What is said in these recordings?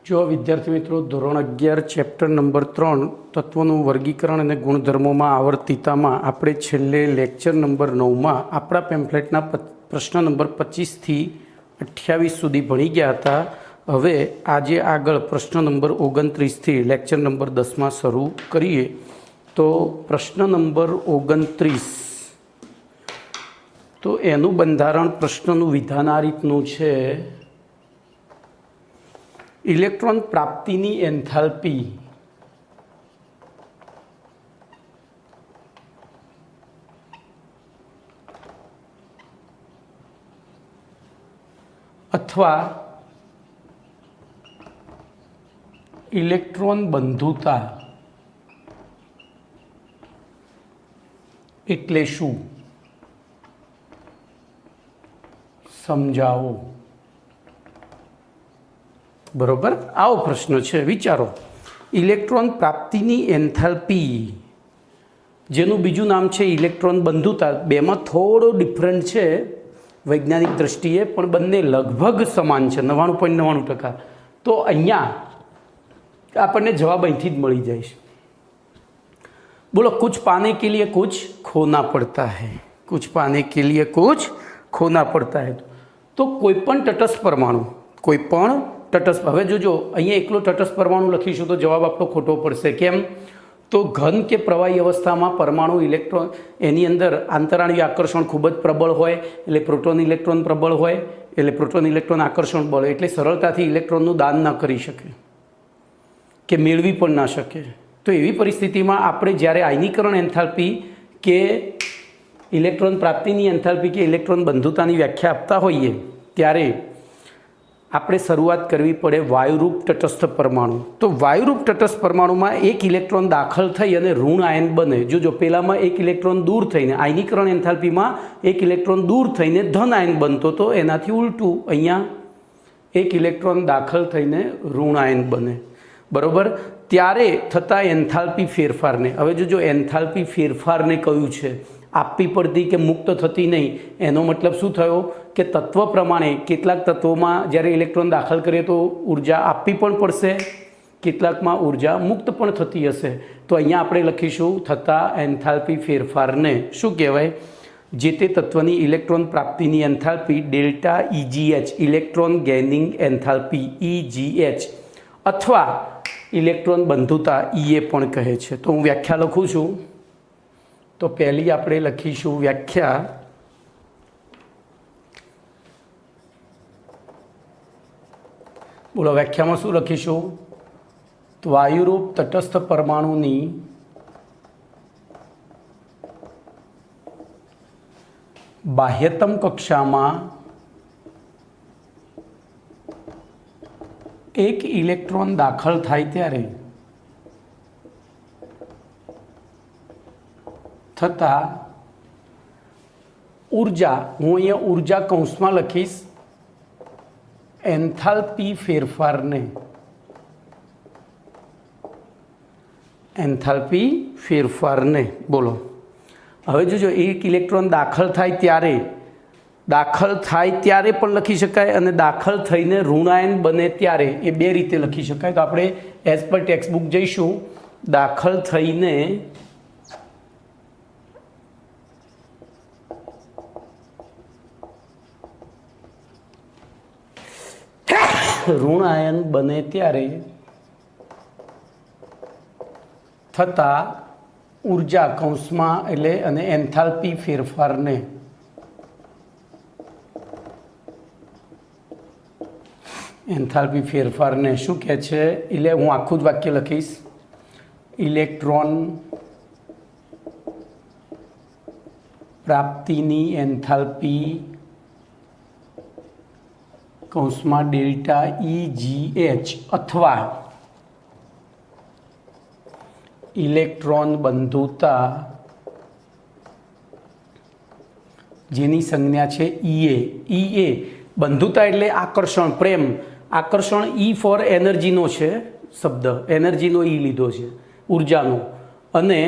જો વિદ્યાર્થી મિત્રો ધોરણ 11 ચેપ્ટર નંબર 3 તત્વોનું વર્ગીકરણ અને ગુણધર્મોમાં આવર્તિતામાં આપણે છેલ્લે લેક્ચર નંબર 9માં આપણા પેમ્ફલેટના પ્રશ્ન નંબર 25 થી 28 સુધી ભણી ગયા હતા. હવે આજે આગળ પ્રશ્ન નંબર 29 થી લેક્ચર નંબર 10માં શરૂ કરીએ. તો પ્રશ્ન નંબર 29, તો એનું બંધારણ પ્રશ્નનું વિધાન આ રીતનું છે: ઇલેક્ટ્રોન પ્રાપ્તિની એન્થાલ્પી અથવા ઇલેક્ટ્રોન બંધુતા એટલે શું? સમજાવો. બરોબર, આવો પ્રશ્ન છે. વિચારો, ઇલેક્ટ્રોન પ્રાપ્તિની એન્થાલ્પી, જેનું બીજું નામ છે ઇલેક્ટ્રોન બંધુતા. બેમાં થોડો ડિફરન્ટ છે વૈજ્ઞાનિક દ્રષ્ટિએ, પણ બંને લગભગ સમાન છે, 99.99%. તો અહીંયા આપણને જવાબ અહીંથી જ મળી જાય છે. બોલો, कुछ पाने के लिए कुछ खोना पड़ता है, कुछ पाने के लिए कुछ खोना पड़ता है. તો કોઈ પણ તટસ્થ પરમાણુ, કોઈ પણ તટસ્થ, હવે જોજો અહીંયા એકલો તટસ્થ પરમાણુ લખીશું તો જવાબ આપણો ખોટો પડશે. કેમ? તો ઘન કે પ્રવાહી અવસ્થામાં પરમાણુ ઇલેક્ટ્રોન, એની અંદર આંતરાણ્વીય આકર્ષણ ખૂબ જ પ્રબળ હોય, એટલે પ્રોટોન ઇલેક્ટ્રોન પ્રબળ હોય, એટલે પ્રોટોન ઇલેક્ટ્રોન આકર્ષણ બળ, એટલે સરળતાથી ઇલેક્ટ્રોનનું દાન ના કરી શકે કે મેળવી પણ ના શકે. તો એવી પરિસ્થિતિમાં આપણે જ્યારે આયનીકરણ એન્થાલ્પી કે ઇલેક્ટ્રોન પ્રાપ્તિની એન્થાલ્પી કે ઇલેક્ટ્રોન બંધુતાની વ્યાખ્યા આપતા હોઈએ ત્યારે આપણે શરૂઆત કરવી પડે વાયુરૂપ તટસ્થ પરમાણુ. તો વાયુરૂપ તટસ્થ પરમાણુમાં એક ઇલેક્ટ્રોન દાખલ થઈ અને ઋણ આયન બને. જો પેલામાં એક ઇલેક્ટ્રોન દૂર થઈને, આયનીકરણ એન્થાલ્પીમાં એક ઇલેક્ટ્રોન દૂર થઈને ધન આયન બનતો, તો એનાથી ઉલટું અહીંયા એક ઇલેક્ટ્રોન દાખલ થઈને ઋણ આયન બને. બરાબર, ત્યારે થતા એન્થાલ્પી ફેરફારને, હવે જો એન્થાલ્પી ફેરફારને કયું છે, આપવી પડતી કે મુક્ત થતી નહીં, એનો મતલબ શું થયો કે તત્વ પ્રમાણે કેટલાક તત્વોમાં જ્યારે ઇલેક્ટ્રોન દાખલ કરીએ તો ઉર્જા આપવી પણ પડશે, કેટલાકમાં ઉર્જા મુક્ત પણ થતી હશે. તો અહીંયા આપણે લખીશું થતા એન્થાલ્પી ફેરફારને શું કહેવાય? જે તે તત્વની ઇલેક્ટ્રોન પ્રાપ્તિની enthalpy delta EGH, electron gaining enthalpy EGH, અથવા ઇલેક્ટ્રોન બંધુતા EA પણ કહે છે. તો હું વ્યાખ્યા લખું છું. તો પહેલી આપણે લખીશું વ્યાખ્યા. બોલો, વ્યાખ્યામાં શું લખીશું? તો વાયુરૂપ તટસ્થ પરમાણુની બાહ્યતમ કક્ષામાં એક ઇલેક્ટ્રોન દાખલ થાય ત્યારે થતા ઉર્જા, હું અહીંયા ઉર્જા કૌંસમાં લખીશ, એન્થાલ્પી ફેરફારને, એન્થાલ્પી ફેરફારને. બોલો, હવે જોજો, એક ઇલેક્ટ્રોન દાખલ થાય ત્યારે પણ લખી શકાય અને દાખલ થઈને ઋણાયન બને ત્યારે, એ બે રીતે લખી શકાય. તો આપણે એઝ પર ટેક્સ્ટ બુક જઈશું. દાખલ થઈને ઋણાયન બને ત્યારે થતા ઉર્જા કૌંસમાં એટલે અને એન્થાલ્પી ફેરફારને શું કહે છે? એટલે હું આખું જ વાક્ય લખીશ: ઇલેક્ટ્રોન પ્રાપ્તિની એન્થાલ્પી કૌંસમાં ડેલ્ટા EGH અથવા ઇલેક્ટ્રોન બંધુતા, જેની સંજ્ઞા છે EA. બંધુતા એટલે આકર્ષણ, પ્રેમ. આકર્ષણ E ફોર એનર્જીનો છે શબ્દ, એનર્જીનો E લીધો છે, ઉર્જાનો. અને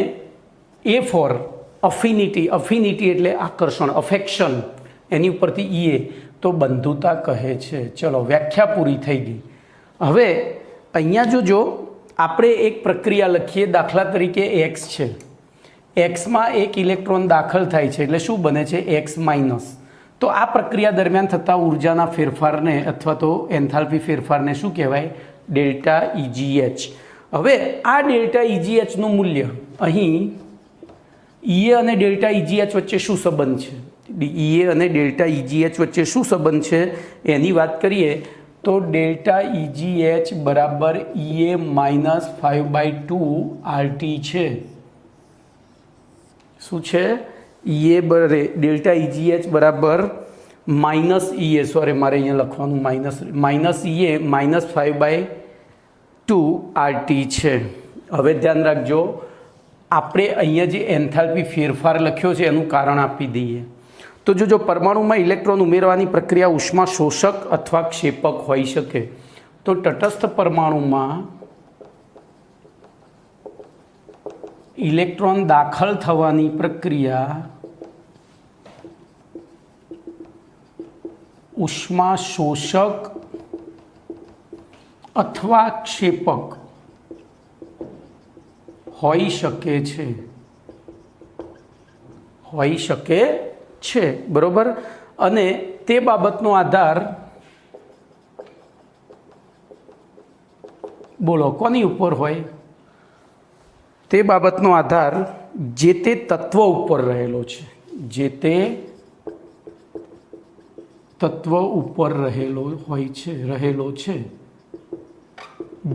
A ફોર અફિનિટી, અફિનિટી એટલે આકર્ષણ, અફેક્શન, એની ઉપરથી ઈએ, તો બંધુતા કહે છે. ચલો વ્યાખ્યા પૂરી થઈ ગઈ. હવે અહીંયા જો આપણે એક પ્રક્રિયા લખીએ, દાખલા તરીકે એક્સ છે, એક્સમાં એક ઇલેક્ટ્રોન દાખલ થાય છે એટલે શું બને છે? X minus. તો આ પ્રક્રિયા દરમિયાન થતા ઉર્જાના ફેરફારને અથવા તો એન્થાલ્પી ફેરફારને શું કહેવાય? Delta EGH. હવે આ ડેલ્ટા EGHનું મૂલ્ય અહીં EA અને ડેલ્ટા EGH વચ્ચે શું સંબંધ છે? EA અને ડેલ્ટા EGH વચ્ચે શું સંબંધ છે એની વાત કરીએ તો ડેલ્ટા EGH બરાબર EA માઇનસ 5/2 RT છે. શું છે? ડેલ્ટા EGH બરાબર માઇનસ EA, સોરી મારે અહીંયા લખવાનું માઇનસ EA માઇનસ 5/2 RT છે. હવે ધ્યાન રાખજો, આપણે અહીંયા જે એન્થાલ્પી ફેરફાર લખ્યો છે એનું કારણ આપી દઈએ. તો જો પરમાણુમાં ઇલેક્ટ્રોન ઉમેરવાની પ્રક્રિયા ઉષ્મા શોષક અથવા ક્ષેપક હોઈ શકે, તો તટસ્થ પરમાણુમાં ઇલેક્ટ્રોન દાખલ થવાની પ્રક્રિયા ઉષ્મા શોષક અથવા ક્ષેપક હોઈ શકે છે. બરોબર. અને તે બાબતનો આધાર બોલો કોની ઉપર હોય? તે બાબતનો આધાર જે તે તત્વ ઉપર રહેલો છે, જે તે તત્વ ઉપર રહેલો છે.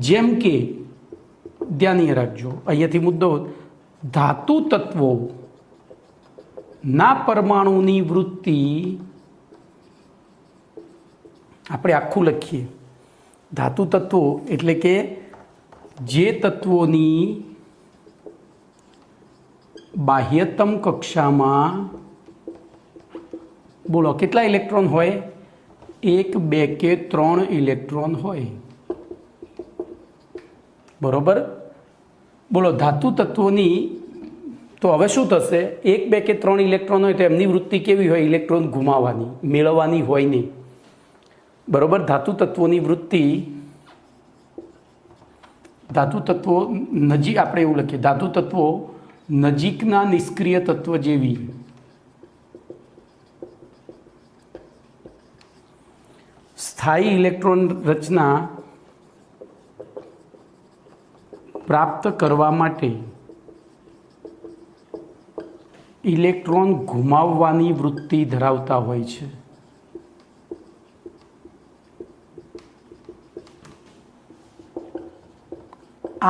જેમ કે ધ્યાન રાખજો, અહીંયાથી મુદ્દો, ધાતુ તત્વો ના પરમાણુની વૃત્તિ, આપણે આખું લખીએ, ધાતુ તત્વો એટલે કે જે તત્વોની બાહ્યતમ કક્ષામાં બોલો કેટલા ઇલેક્ટ્રોન હોય? 1, 2 કે 3 ઇલેક્ટ્રોન હોય. બરોબર. બોલો ધાતુ તત્વોની, તો હવે શું થશે? 1, 2 કે 3 ઇલેક્ટ્રોન હોય તો એમની વૃત્તિ કેવી હોય? ઇલેક્ટ્રોન ગુમાવવાની, મેળવવાની હોય નહીં. બરોબર. ધાતુ તત્વોની વૃત્તિ, ધાતુ તત્વો નજીક, આપણે એવું લખીએ, ધાતુ તત્વો નજીકના નિષ્ક્રિય તત્વ જેવી સ્થાયી ઇલેક્ટ્રોન રચના પ્રાપ્ત કરવા માટે ઇલેક્ટ્રોન ગુમાવવાની વૃત્તિ ધરાવતા હોય છે.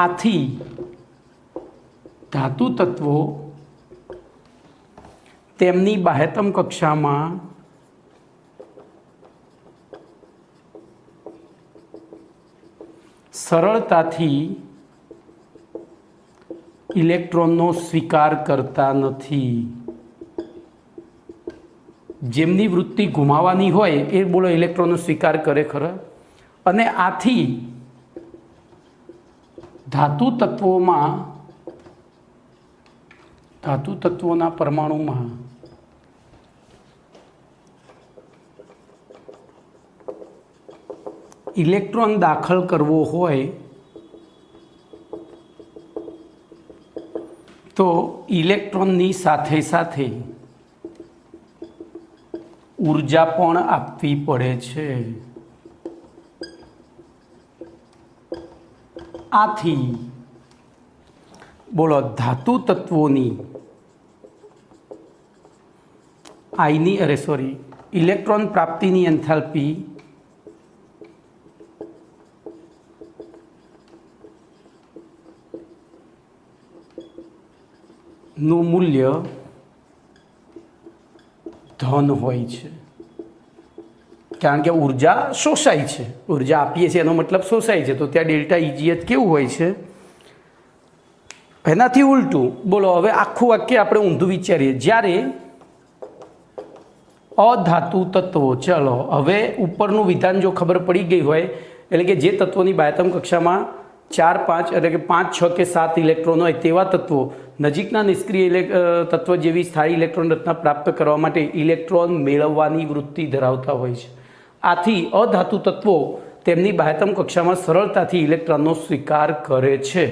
આથી ધાતુ તત્વો તેમની બાહ્યતમ કક્ષામાં સરળતાથી ઇલેક્ટ્રોનનો સ્વીકાર કરતા નથી. જેમની વૃત્તિ ગુમાવવાની હોય એ બોલો ઇલેક્ટ્રોનનો સ્વીકાર કરે ખરા? અને આથી ધાતુ તત્વોના પરમાણુમાં ઇલેક્ટ્રોન દાખલ કરવો હોય તો ઇલેક્ટ્રોનની સાથે સાથે ઉર્જા પણ આપવી પડે છે. આથી બોલો ધાતુ તત્વોની ઇલેક્ટ્રોન પ્રાપ્તિની એન્થાલ્પી નું મૂલ્ય ધન હોય છે. કારણ કે ઉર્જા શોષાય છે, ઉર્જા આપીએ છીએ એનો મતલબ શોષાય છે, તો ત્યાં ડેલ્ટા EGH કેવું હોય છે? એનાથી ઉલટું. બોલો હવે આખું વાક્ય આપણે ઊંધું વિચારીએ. જ્યારે અધાતુ તત્વો, ચલો હવે ઉપરનું વિધાન જો ખબર પડી ગઈ હોય, એટલે કે જે તત્વોની બાહ્યતમ કક્ષામાં 4, 5 એટલે કે 5, 6 કે 7 ઇલેક્ટ્રોન હોય તેવા તત્વો નજીકના નિષ્ક્રિય તત્વ જેવી સ્થાયી ઇલેક્ટ્રોન રચના પ્રાપ્ત કરવા માટે ઇલેક્ટ્રોન મેળવવાની વૃત્તિ ધરાવતા હોય છે. આથી અધાતુ તત્વો તેમની બાહ્યતમ કક્ષામાં સરળતાથી ઇલેક્ટ્રોનનો સ્વીકાર કરે છે.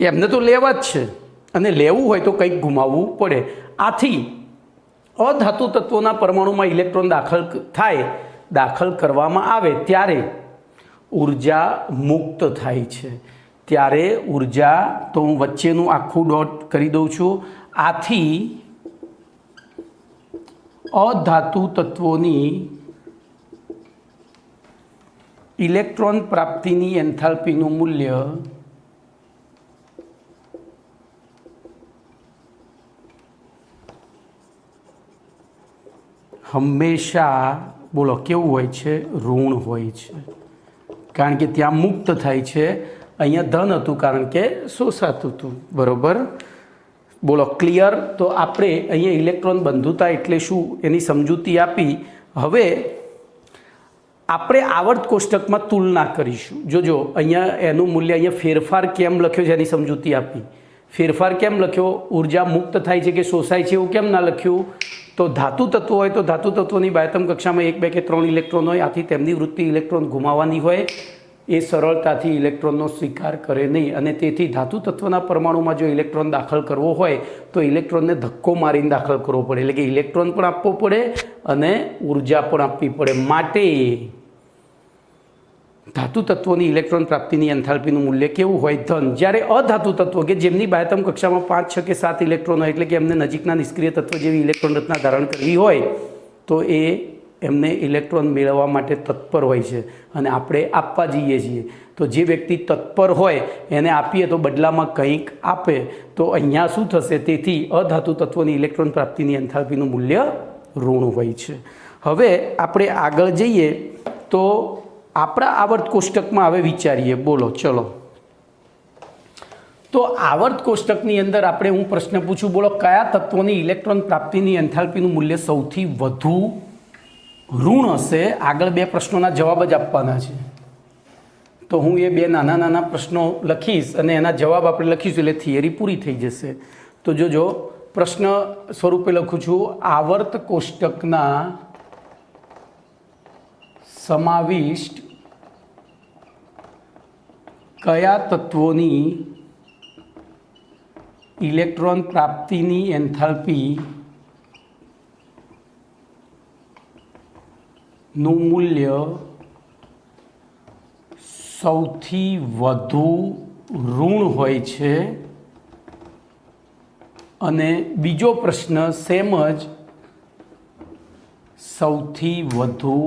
એમને તો લેવા જ છે અને લેવું હોય તો કંઈક ગુમાવવું પડે. આથી અધાતુ તત્વોના પરમાણુમાં ઇલેક્ટ્રોન દાખલ કરવામાં આવે ત્યારે ઉર્જા મુક્ત થાય છે. ત્યારે ઉર્જા, તો હું વચ્ચેનું આખું ડોટ કરી દઉં છું. આથી અધાતુ તત્વોની ઇલેક્ટ્રોન પ્રાપ્તિની એન્થાલ્પીનું મૂલ્ય હંમેશા, બોલો કેવું હોય છે? ઋણ હોય છે. કારણ કે ત્યાં મુક્ત થાય છે, અહીંયા ધન હતું કારણ કે શોષાતું હતું. બરાબર? બોલો ક્લિયર? તો આપણે અહીંયા ઇલેક્ટ્રોન બંધુતા એટલે શું એની સમજૂતી આપી. હવે આપણે આવર્ત કોષ્ટકમાં તુલના કરીશું. જોજો અહીંયા એનું મૂલ્ય, અહીંયા ફેરફાર કેમ લખ્યો છે એની સમજૂતી આપી. ફેરફાર કેમ લખ્યો? ઉર્જા મુક્ત થાય છે કે શોષાય છે એવું કેમ ના લખ્યું? તો ધાતુ તત્વો હોય તો ધાતુ તત્વોની બાહ્યતમ કક્ષામાં 1, 2 કે 3 ઇલેક્ટ્રોન હોય. આથી તેમની વૃત્તિ ઇલેક્ટ્રોન ગુમાવવાની હોય. એ સરળતાથી ઇલેક્ટ્રોનનો સ્વીકાર કરે નહીં અને તેથી ધાતુ તત્વના પરમાણુમાં જો ઇલેક્ટ્રોન દાખલ કરવો હોય તો ઇલેક્ટ્રોનને ધક્કો મારીને દાખલ કરવો પડે. એટલે કે ઇલેક્ટ્રોન પણ આપવો પડે અને ઉર્જા પણ આપવી પડે. માટે ધાતુ તત્વોની ઇલેક્ટ્રોન પ્રાપ્તિની એન્થાલ્પીનું મૂલ્ય કેવું હોય? ધન. જ્યારે અધાતુ તત્વો કે જેમની બાહ્યતમ કક્ષામાં 5, 6 કે 7 ઇલેક્ટ્રોન હોય, એટલે કે એમને નજીકના નિષ્ક્રિય તત્વ જેવી ઇલેક્ટ્રોન રચના ધારણ કરવી હોય તો એ એમને ઇલેક્ટ્રોન મેળવવા માટે તત્પર હોય છે અને આપણે આપવા જઈએ છીએ. તો જે વ્યક્તિ તત્પર હોય એને આપીએ તો બદલામાં કંઈક આપે. તો અહીંયા શું થશે? તેથી અધાતુ તત્વોની ઇલેક્ટ્રોન પ્રાપ્તિની એન્થાલ્પીનું મૂલ્ય ઋણ હોય છે. હવે આપણે આગળ જઈએ તો આપણા આવર્ત કોષ્ટકમાં હવે વિચારીએ. બોલો ચલો. તો આવર્ત કોષ્ટકની અંદર આપણે, હું પ્રશ્ન પૂછું, બોલો કયા તત્વોની ઇલેક્ટ્રોન પ્રાપ્તિની એન્થાલ્પીનું મૂલ્ય સૌથી વધુ ઋણ હશે? આગળ 2 પ્રશ્નોના જવાબ જ આપવાના છે. તો હું એ 2 નાના નાના પ્રશ્નો લખીશ અને એના જવાબ આપણે લખીશું એટલે થિયરી પૂરી થઈ જશે. તો જોજો, પ્રશ્ન સ્વરૂપે લખું છું, આવર્ત કોષ્ટકના સમાવિષ્ટ કયા તત્વોની ઇલેક્ટ્રોન પ્રાપ્તિની એન્થાલ્પી નું મૂલ્ય સૌથી વધુ ઋણ હોય છે? અને બીજો પ્રશ્ન સેમ જ, સૌથી વધુ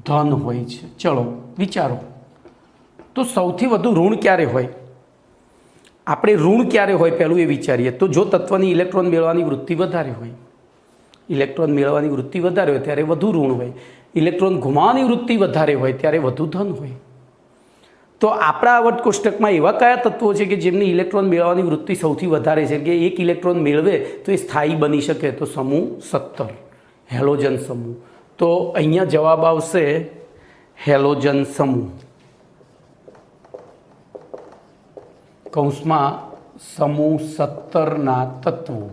ધન હોય છે. ચલો વિચારો. તો સૌથી વધુ ઋણ ક્યારે હોય? આપણે ઋણ ક્યારે હોય પહેલું એ વિચારીએ. તો જો તત્વની ઇલેક્ટ્રોન મેળવવાની વૃત્તિ વધારે હોય, ઇલેક્ટ્રોન મેળવવાની વૃત્તિ વધારે હોય ત્યારે વધુ ઋણ હોય. ઇલેક્ટ્રોન ગુમાવવાની વૃત્તિ વધારે હોય ત્યારે વધુ ધન હોય. તો આપણા આવર્ત કોષ્ટકમાં એવા કયા તત્વો છે કે જેમની ઇલેક્ટ્રોન મેળવવાની વૃત્તિ સૌથી વધારે છે, કે એક ઇલેક્ટ્રોન મેળવે તો એ સ્થાયી બની શકે? તો સમૂહ 17, હેલોજન સમૂહ. તો અહીંયા જવાબ આવશે હેલોજન સમૂહ. કૌંસમાં સમૂહ 17ના તત્વો.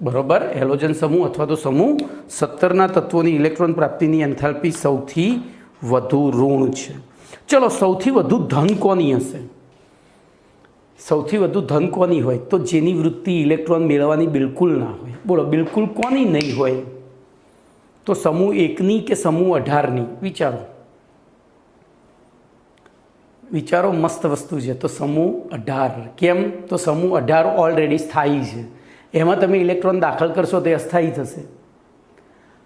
બરોબર? હેલોજન સમૂહ અથવા તો સમૂહ 17ના તત્વોની ઇલેક્ટ્રોન પ્રાપ્તિની એન્થાલ્પી સૌથી વધુ ઋણ છે. ચલો, સૌથી વધુ ધન કોની હશે? સૌથી વધુ ધન કોની હોય? તો જેની વૃત્તિ ઇલેક્ટ્રોન મેળવવાની બિલકુલ ના હોય. બોલો બિલકુલ કોની નહીં હોય? તો સમૂહ 1ની કે સમૂહ 18ની? વિચારો વિચારો. મસ્ત વસ્તુ છે. તો સમૂહ 18. કેમ? તો સમૂહ 18 ઓલરેડી સ્થાયી છે. એમાં તમે ઇલેક્ટ્રોન દાખલ કરશો તો અસ્થાયી થશે.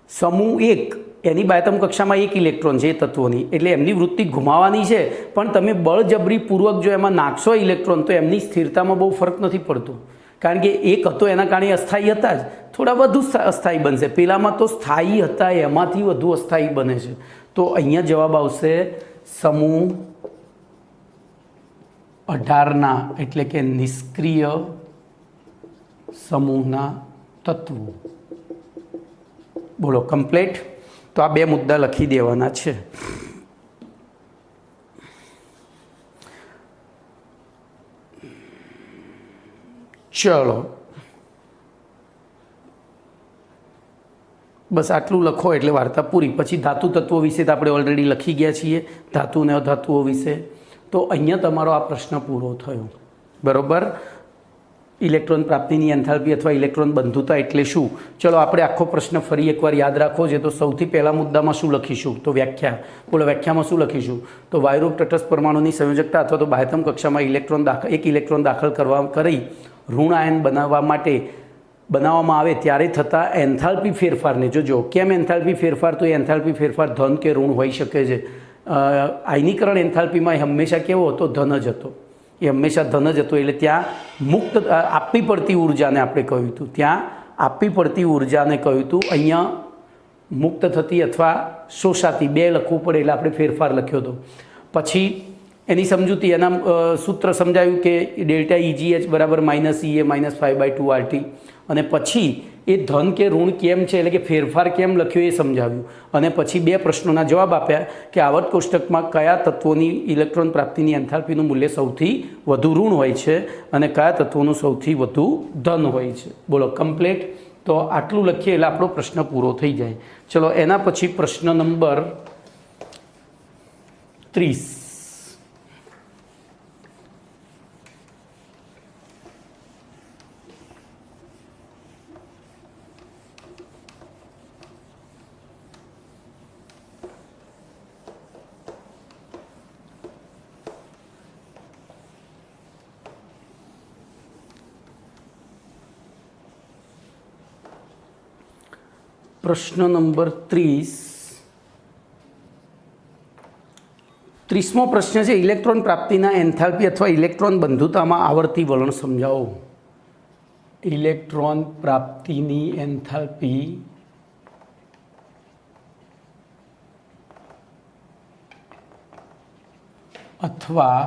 સમૂહ 1 એની બાહ્યતમ કક્ષામાં 1 ઇલેક્ટ્રોન છે એ તત્વોની, એટલે એમની વૃત્તિ ગુમાવવાની છે, પણ તમે બળજબરીપૂર્વક જો એમાં નાખશો ઇલેક્ટ્રોન તો એમની સ્થિરતામાં બહુ ફરક નથી પડતો. કારણ કે એક હતો એના કારણે અસ્થાયી હતા જ, થોડા વધુ અસ્થાયી બનશે. પેલામાં તો સ્થાયી હતા એમાંથી વધુ અસ્થાયી બને છે. તો અહીંયા જવાબ આવશે સમૂહ 18ના, એટલે કે નિષ્ક્રિય સમૂહના તત્વો. બોલો કમ્પ્લીટ. તો આ 2 મુદ્દા લખી દેવાના છે. ચલો બસ આટલું લખો એટલે વાર્તા પૂરી. પછી ધાતુ તત્વો વિશે તો આપણે ઓલરેડી લખી ગયા છીએ, ધાતુ અને અધાતુઓ વિશે. તો અહીંયા તમારો આ પ્રશ્ન પૂરો થયો. બરાબર. ઇલેક્ટ્રોન પ્રાપ્તિની એન્થાલ્પી અથવા ઇલેક્ટ્રોન બંધુતા એટલે શું? ચલો આપણે આખો પ્રશ્ન ફરી એકવાર યાદ રાખવો છે. તો સૌથી પહેલા મુદ્દામાં શું લખીશું? તો વ્યાખ્યા. બોલો, વ્યાખ્યામાં શું લખીશું? તો વાયુરૂપ તટસ્થ પરમાણુની સંયોજકતા અથવા તો બાહ્યતમ કક્ષામાં એક ઇલેક્ટ્રોન દાખલ કરી ઋણ આયન બનાવવામાં આવે ત્યારે થતા એન્થાલ્પી ફેરફારને જોજો. કેમ એન્થાલ્પી ફેરફાર? તો એ એન્થાલ્પી ફેરફાર ધન કે ઋણ હોઈ શકે છે. આયનીકરણ એન્થાલ્પીમાં એ હંમેશા કેવો હતો? ધન જ હતો. એ હંમેશા ધન જ હતો. એટલે ત્યાં મુક્ત આપવી પડતી ઉર્જાને આપણે કહ્યું હતું, ત્યાં આપવી પડતી ઉર્જાને કહ્યું હતું. અહીંયા મુક્ત થતી અથવા શોષાતી બે લખવું પડે એટલે આપણે ફેરફાર લખ્યો હતો. પછી એની સમજૂતી, એના સૂત્ર સમજાયું કે ડેલ્ટા EGH બરાબર -EA -5/2 RT. અને પછી એ ધન કે ઋણ કેમ છે, એટલે કે ફેરફાર કેમ લખ્યો એ સમજાવ્યું. અને પછી બે પ્રશ્નોના જવાબ આપ્યા કે આવર્ત કોષ્ટકમાં કયા તત્વોની ઇલેક્ટ્રોન પ્રાપ્તિની એન્થાલ્પીનું મૂલ્ય સૌથી વધુ ઋણ હોય છે અને કયા તત્વોનું સૌથી વધુ ધન હોય છે. બોલો, કમ્પ્લીટ. તો આટલું લખીએ એટલે આપણો પ્રશ્ન પૂરો થઈ જાય. ચલો, એના પછી પ્રશ્ન નંબર 30. પ્રશ્ન નંબર 30મો પ્રશ્ન છે ઇલેક્ટ્રોન પ્રાપ્તિના એન્થાલ્પી અથવા ઇલેક્ટ્રોન બંધુતામાં આવર્તી વલણ સમજાવો. ઇલેક્ટ્રોન પ્રાપ્તિની એન્થાલ્પી અથવા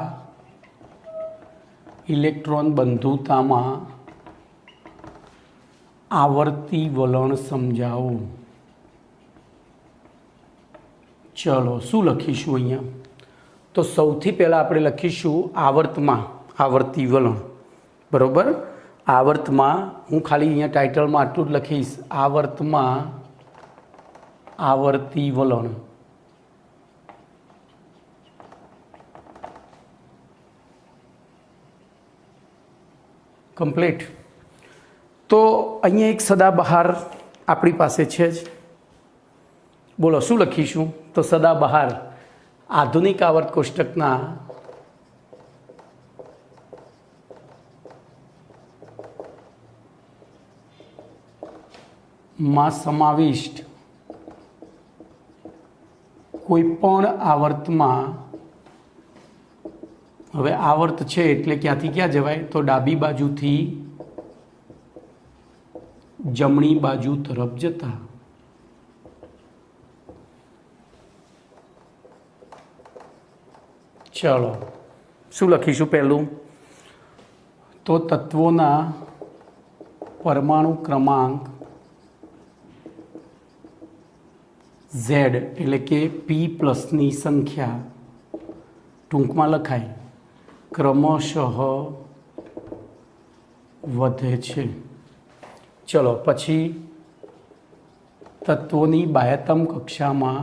ઇલેક્ટ્રોન બંધુતામાં આવર્તી વલણ સમજાવો. ચલો, શું લખીશું અહીંયા? તો સૌથી પહેલાં આપણે લખીશું આવર્તમાં આવર્તી વલણ. બરાબર. આવર્તમાં હું ખાલી અહીંયા ટાઇટલમાં આટલું જ લખીશ, આવર્તમાં આવર્તી વલણ. કમ્પ્લીટ. તો અહીંયા એક સદાબહાર આપણી પાસે છે જ. બોલો, શું લખીશું? તો સદાબહાર આધુનિક આવર્ત કોષ્ટકના માં સમાવિષ્ટ કોઈ પણ આવર્તમાં, હવે આવર્ત છે એટલે ક્યાંથી ક્યાં જવાય? તો ડાબી બાજુથી જમણી બાજુ તરફ જતા. ચલો, શું લખીશું પહેલું? તો તત્વોના પરમાણુ ક્રમાંક Z એટલે કે P+ની સંખ્યા ટૂંકમાં લખાય ક્રમશઃ વધે છે. ચલો, પછી તત્વોની બાહ્યતમ કક્ષામાં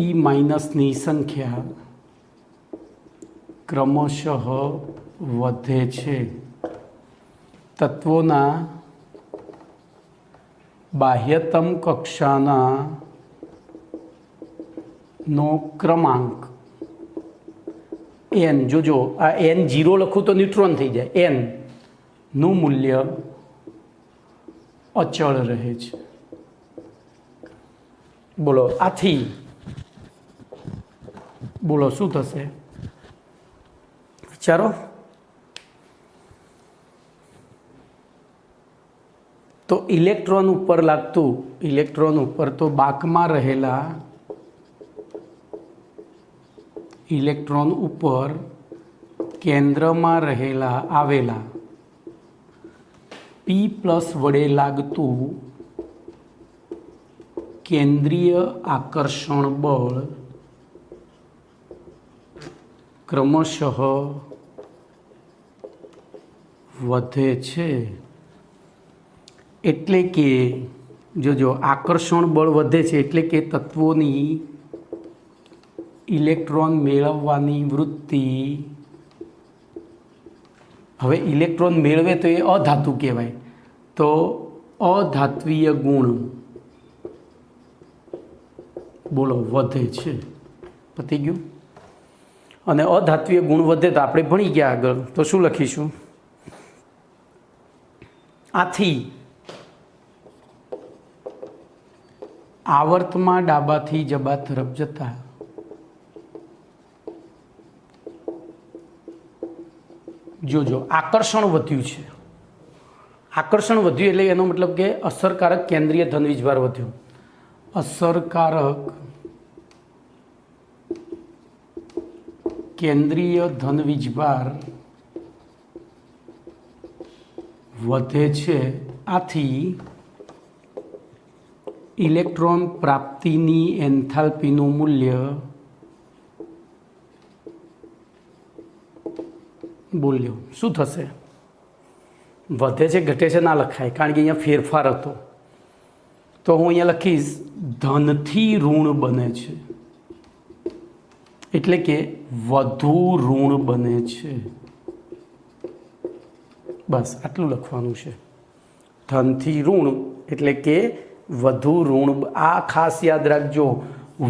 E- સંખ્યા ક્રમશઃ વધે છે. તત્વોના બાહ્યતમ કક્ષાના નો ક્રમાંક n, જોજો આ n 0 લખું તો ન્યુટ્રોન થઈ જાય, n નું મૂલ્ય અચળ રહે છે. બોલો, આથી બોલો શું થશે? વિચારો. તો ઇલેક્ટ્રોન ઉપર લાગતું, ઇલેક્ટ્રોન ઉપર તો બાકમાં રહેલા ઇલેક્ટ્રોન ઉપર કેન્દ્રમાં આવેલા P+ વડે લાગતું કેન્દ્રીય આકર્ષણ બળ ક્રમશઃ વધે છે એટલે કે જો આકર્ષણ બળ વધે છે એટલે કે તત્વોની ઇલેક્ટ્રોન મેળવવાની વૃત્તિ, હવે ઇલેક્ટ્રોન મેળવે તો એ અધાતુ કહેવાય, તો અધાત્વીય ગુણ બોલો વધે છે. પતી ગયું. અને અધાત્વીય ગુણ વધે તો આપણે ભણી ગયા આગળ, તો શું લખીશું? આથી આવર્તમાં ડાબાથી જબા તરફ જતા જોજો આકર્ષણ વધ્યું છે. આકર્ષણ વધ્યું એટલે એનો મતલબ કે અસરકારક કેન્દ્રીય ધનવીજભાર વધ્યો. અસરકારક કેન્દ્રીય ધનવીજભાર વધે છે. આથી ઇલેક્ટ્રોન પ્રાપ્તિની એન્થાલ્પીનું મૂલ્ય બોલ્યો શું થશે? વધે છે ઘટે છે ના લખાય, કારણ કે અહીંયા ફેરફાર હતો. તો હું અહીંયા લખીશ ધનથી ઋણ બને છે, એટલે કે વધુ ઋણ બને છે. બસ આટલું લખવાનું છે. ધનથી ઋણ એટલે કે વધુ ઋણ. આ ખાસ યાદ રાખજો,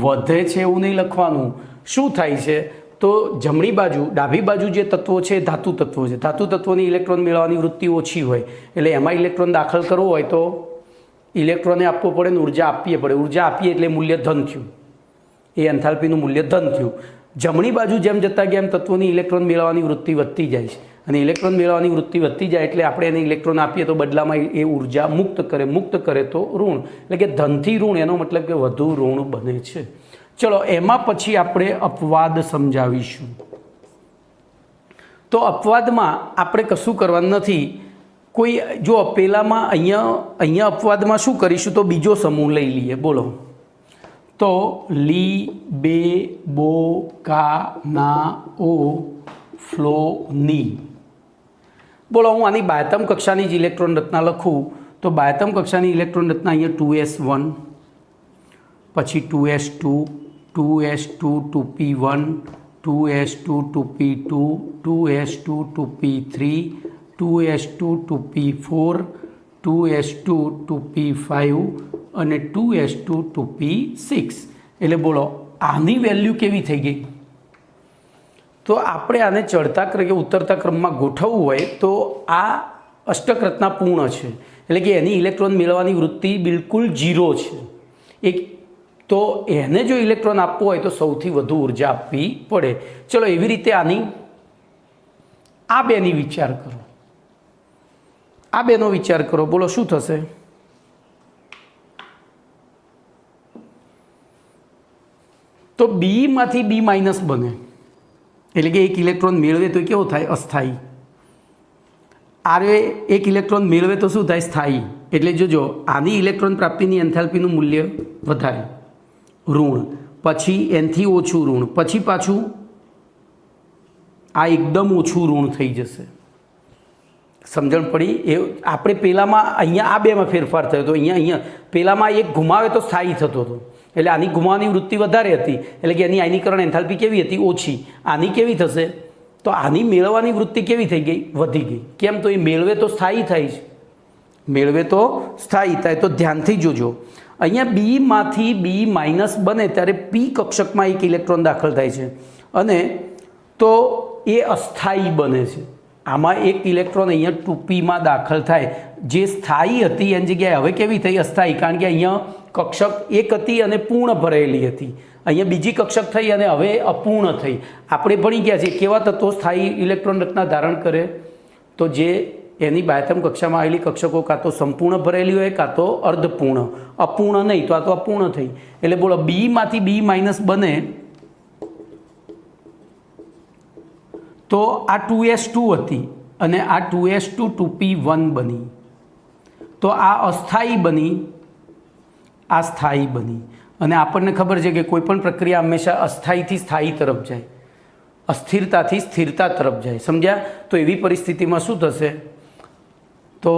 વધે છે એવું નહીં લખવાનું. શું થાય છે તો જમણી બાજુ ડાબી બાજુ જે તત્વો છે ધાતુ તત્વો છે. ધાતુ તત્વોની ઇલેક્ટ્રોન મેળવવાની વૃત્તિ ઓછી હોય, એટલે એમાં ઇલેક્ટ્રોન દાખલ કરવો હોય તો ઇલેક્ટ્રોને આપવો પડે ને ઉર્જા આપવી પડે. ઉર્જા આપીએ એટલે મૂલ્ય ધન થયું, એ એન્થાલ્પીનું મૂલ્ય ધન થયું. જમણી બાજુ જેમ જતાં ગયા એમ તત્વોની ઇલેક્ટ્રોન મેળવવાની વૃત્તિ વધતી જાય છે, અને ઇલેક્ટ્રોન મેળવવાની વૃત્તિ વધતી જાય એટલે આપણે એને ઇલેક્ટ્રોન આપીએ તો બદલામાં એ ઉર્જા મુક્ત કરે તો ઋણ, એટલે કે ધનથી ઋણ, એનો મતલબ કે વધુ ઋણ બને છે. ચલો એમાં પછી આપણે અપવાદ સમજાવીશું. તો અપવાદમાં આપણે કશું કરવાનું નથી. કોઈ જો પેલામાં અહીંયા અપવાદમાં શું કરીશું તો બીજો સમૂહ લઈ લઈએ. બોલો તો લી બે બો કા ના ઓ ફ્લો ની. બોલો હું આની બાહ્યતમ કક્ષાની જ ઇલેક્ટ્રોન રચના લખું તો બાહ્યતમ કક્ષાની ઇલેક્ટ્રોન રચના અહીંયા 2s1, પછી 2s2, 2s2 2p1, 2s2 2p2, 2s2 2p3, 2s2 2p4, 2s2 2p5 અને 2s2 2p6. એટલે બોલો આની વેલ્યુ કેવી થઈ ગઈ? તો આપણે આને ચડતા કે ઉતરતા ક્રમમાં ગોઠવવું હોય તો આ અષ્ટક રચના પૂર્ણ છે, એટલે કે એની ઇલેક્ટ્રોન મેળવવાની વૃત્તિ બિલકુલ 0 છે. તો એને જો ઇલેક્ટ્રોન આપવો હોય તો સૌથી વધુ ઉર્જા આપવી પડે. ચલો એવી રીતે આની આ બેની વિચાર કરો, આ બેનો વિચાર કરો. બોલો શું થશે? તો બીમાંથી બી માઇનસ બને, એટલે કે એક ઇલેક્ટ્રોન મેળવે તો કેવો થાય? અસ્થાયી. આરે એક ઇલેક્ટ્રોન મેળવે તો શું થાય? સ્થાયી. એટલે જોજો આની ઇલેક્ટ્રોન પ્રાપ્તિની એન્થાલ્પીનું મૂલ્ય વધારે ઋણ, પછી એનથી ઓછું ઋણ, પછી પાછું આ એકદમ ઓછું ઋણ થઈ જશે. સમજણ પડી? એ આપણે પહેલાંમાં અહીંયા આ બેમાં ફેરફાર થયો હતો. અહીંયા પહેલાંમાં એક ઘુમાવે તો સ્થાયી થતો હતો, એટલે આની ઘુમાવવાની વૃત્તિ વધારે હતી, એટલે કે એની આયનીકરણ એન્થાલ્પી કેવી હતી? ઓછી. આની કેવી થશે? તો આની મેળવવાની વૃત્તિ કેવી થઈ ગઈ? વધી ગઈ. કેમ? તો એ મેળવે તો સ્થાયી થાય છે, મેળવે તો સ્થાયી થાય. તો ધ્યાનથી જોજો, અહીંયા બીમાંથી બી માઇનસ બને ત્યારે પી કક્ષકમાં એક ઇલેક્ટ્રોન દાખલ થાય છે, અને તો એ અસ્થાયી બને છે. આમાં એક ઇલેક્ટ્રોન અહીંયા 2pમાં દાખલ થાય, જે સ્થાયી હતી એની જગ્યાએ હવે કેવી થઈ? અસ્થાયી. કારણ કે અહીંયા કક્ષક એક હતી અને પૂર્ણ ભરેલી હતી, અહીંયા બીજી કક્ષક થઈ અને હવે અપૂર્ણ થઈ. આપણે ભણી ગયા છીએ કેવા તત્વો સ્થાયી ઇલેક્ટ્રોન રચના ધારણ કરે, તો જે એની બાહ્યતમ કક્ષામાં આવેલી કક્ષકો કાં તો સંપૂર્ણ ભરેલી હોય કાં તો અર્ધપૂર્ણ. અપૂર્ણ નહીં તો આ તો અપૂર્ણ થઈ. એટલે બોલો બીમાંથી બી માઇનસ બને તો આ 2s2 હતી અને આ 2s2 2p1 બની, તો આ અસ્થાયી બની, આ સ્થાયી બની. અને આપણને ખબર છે કે કોઈપણ પ્રક્રિયા હંમેશા અસ્થાયીથી સ્થાયી તરફ જાય, અસ્થિરતાથી સ્થિરતા તરફ જાય. સમજ્યા? તો એવી પરિસ્થિતિમાં શું થશે? તો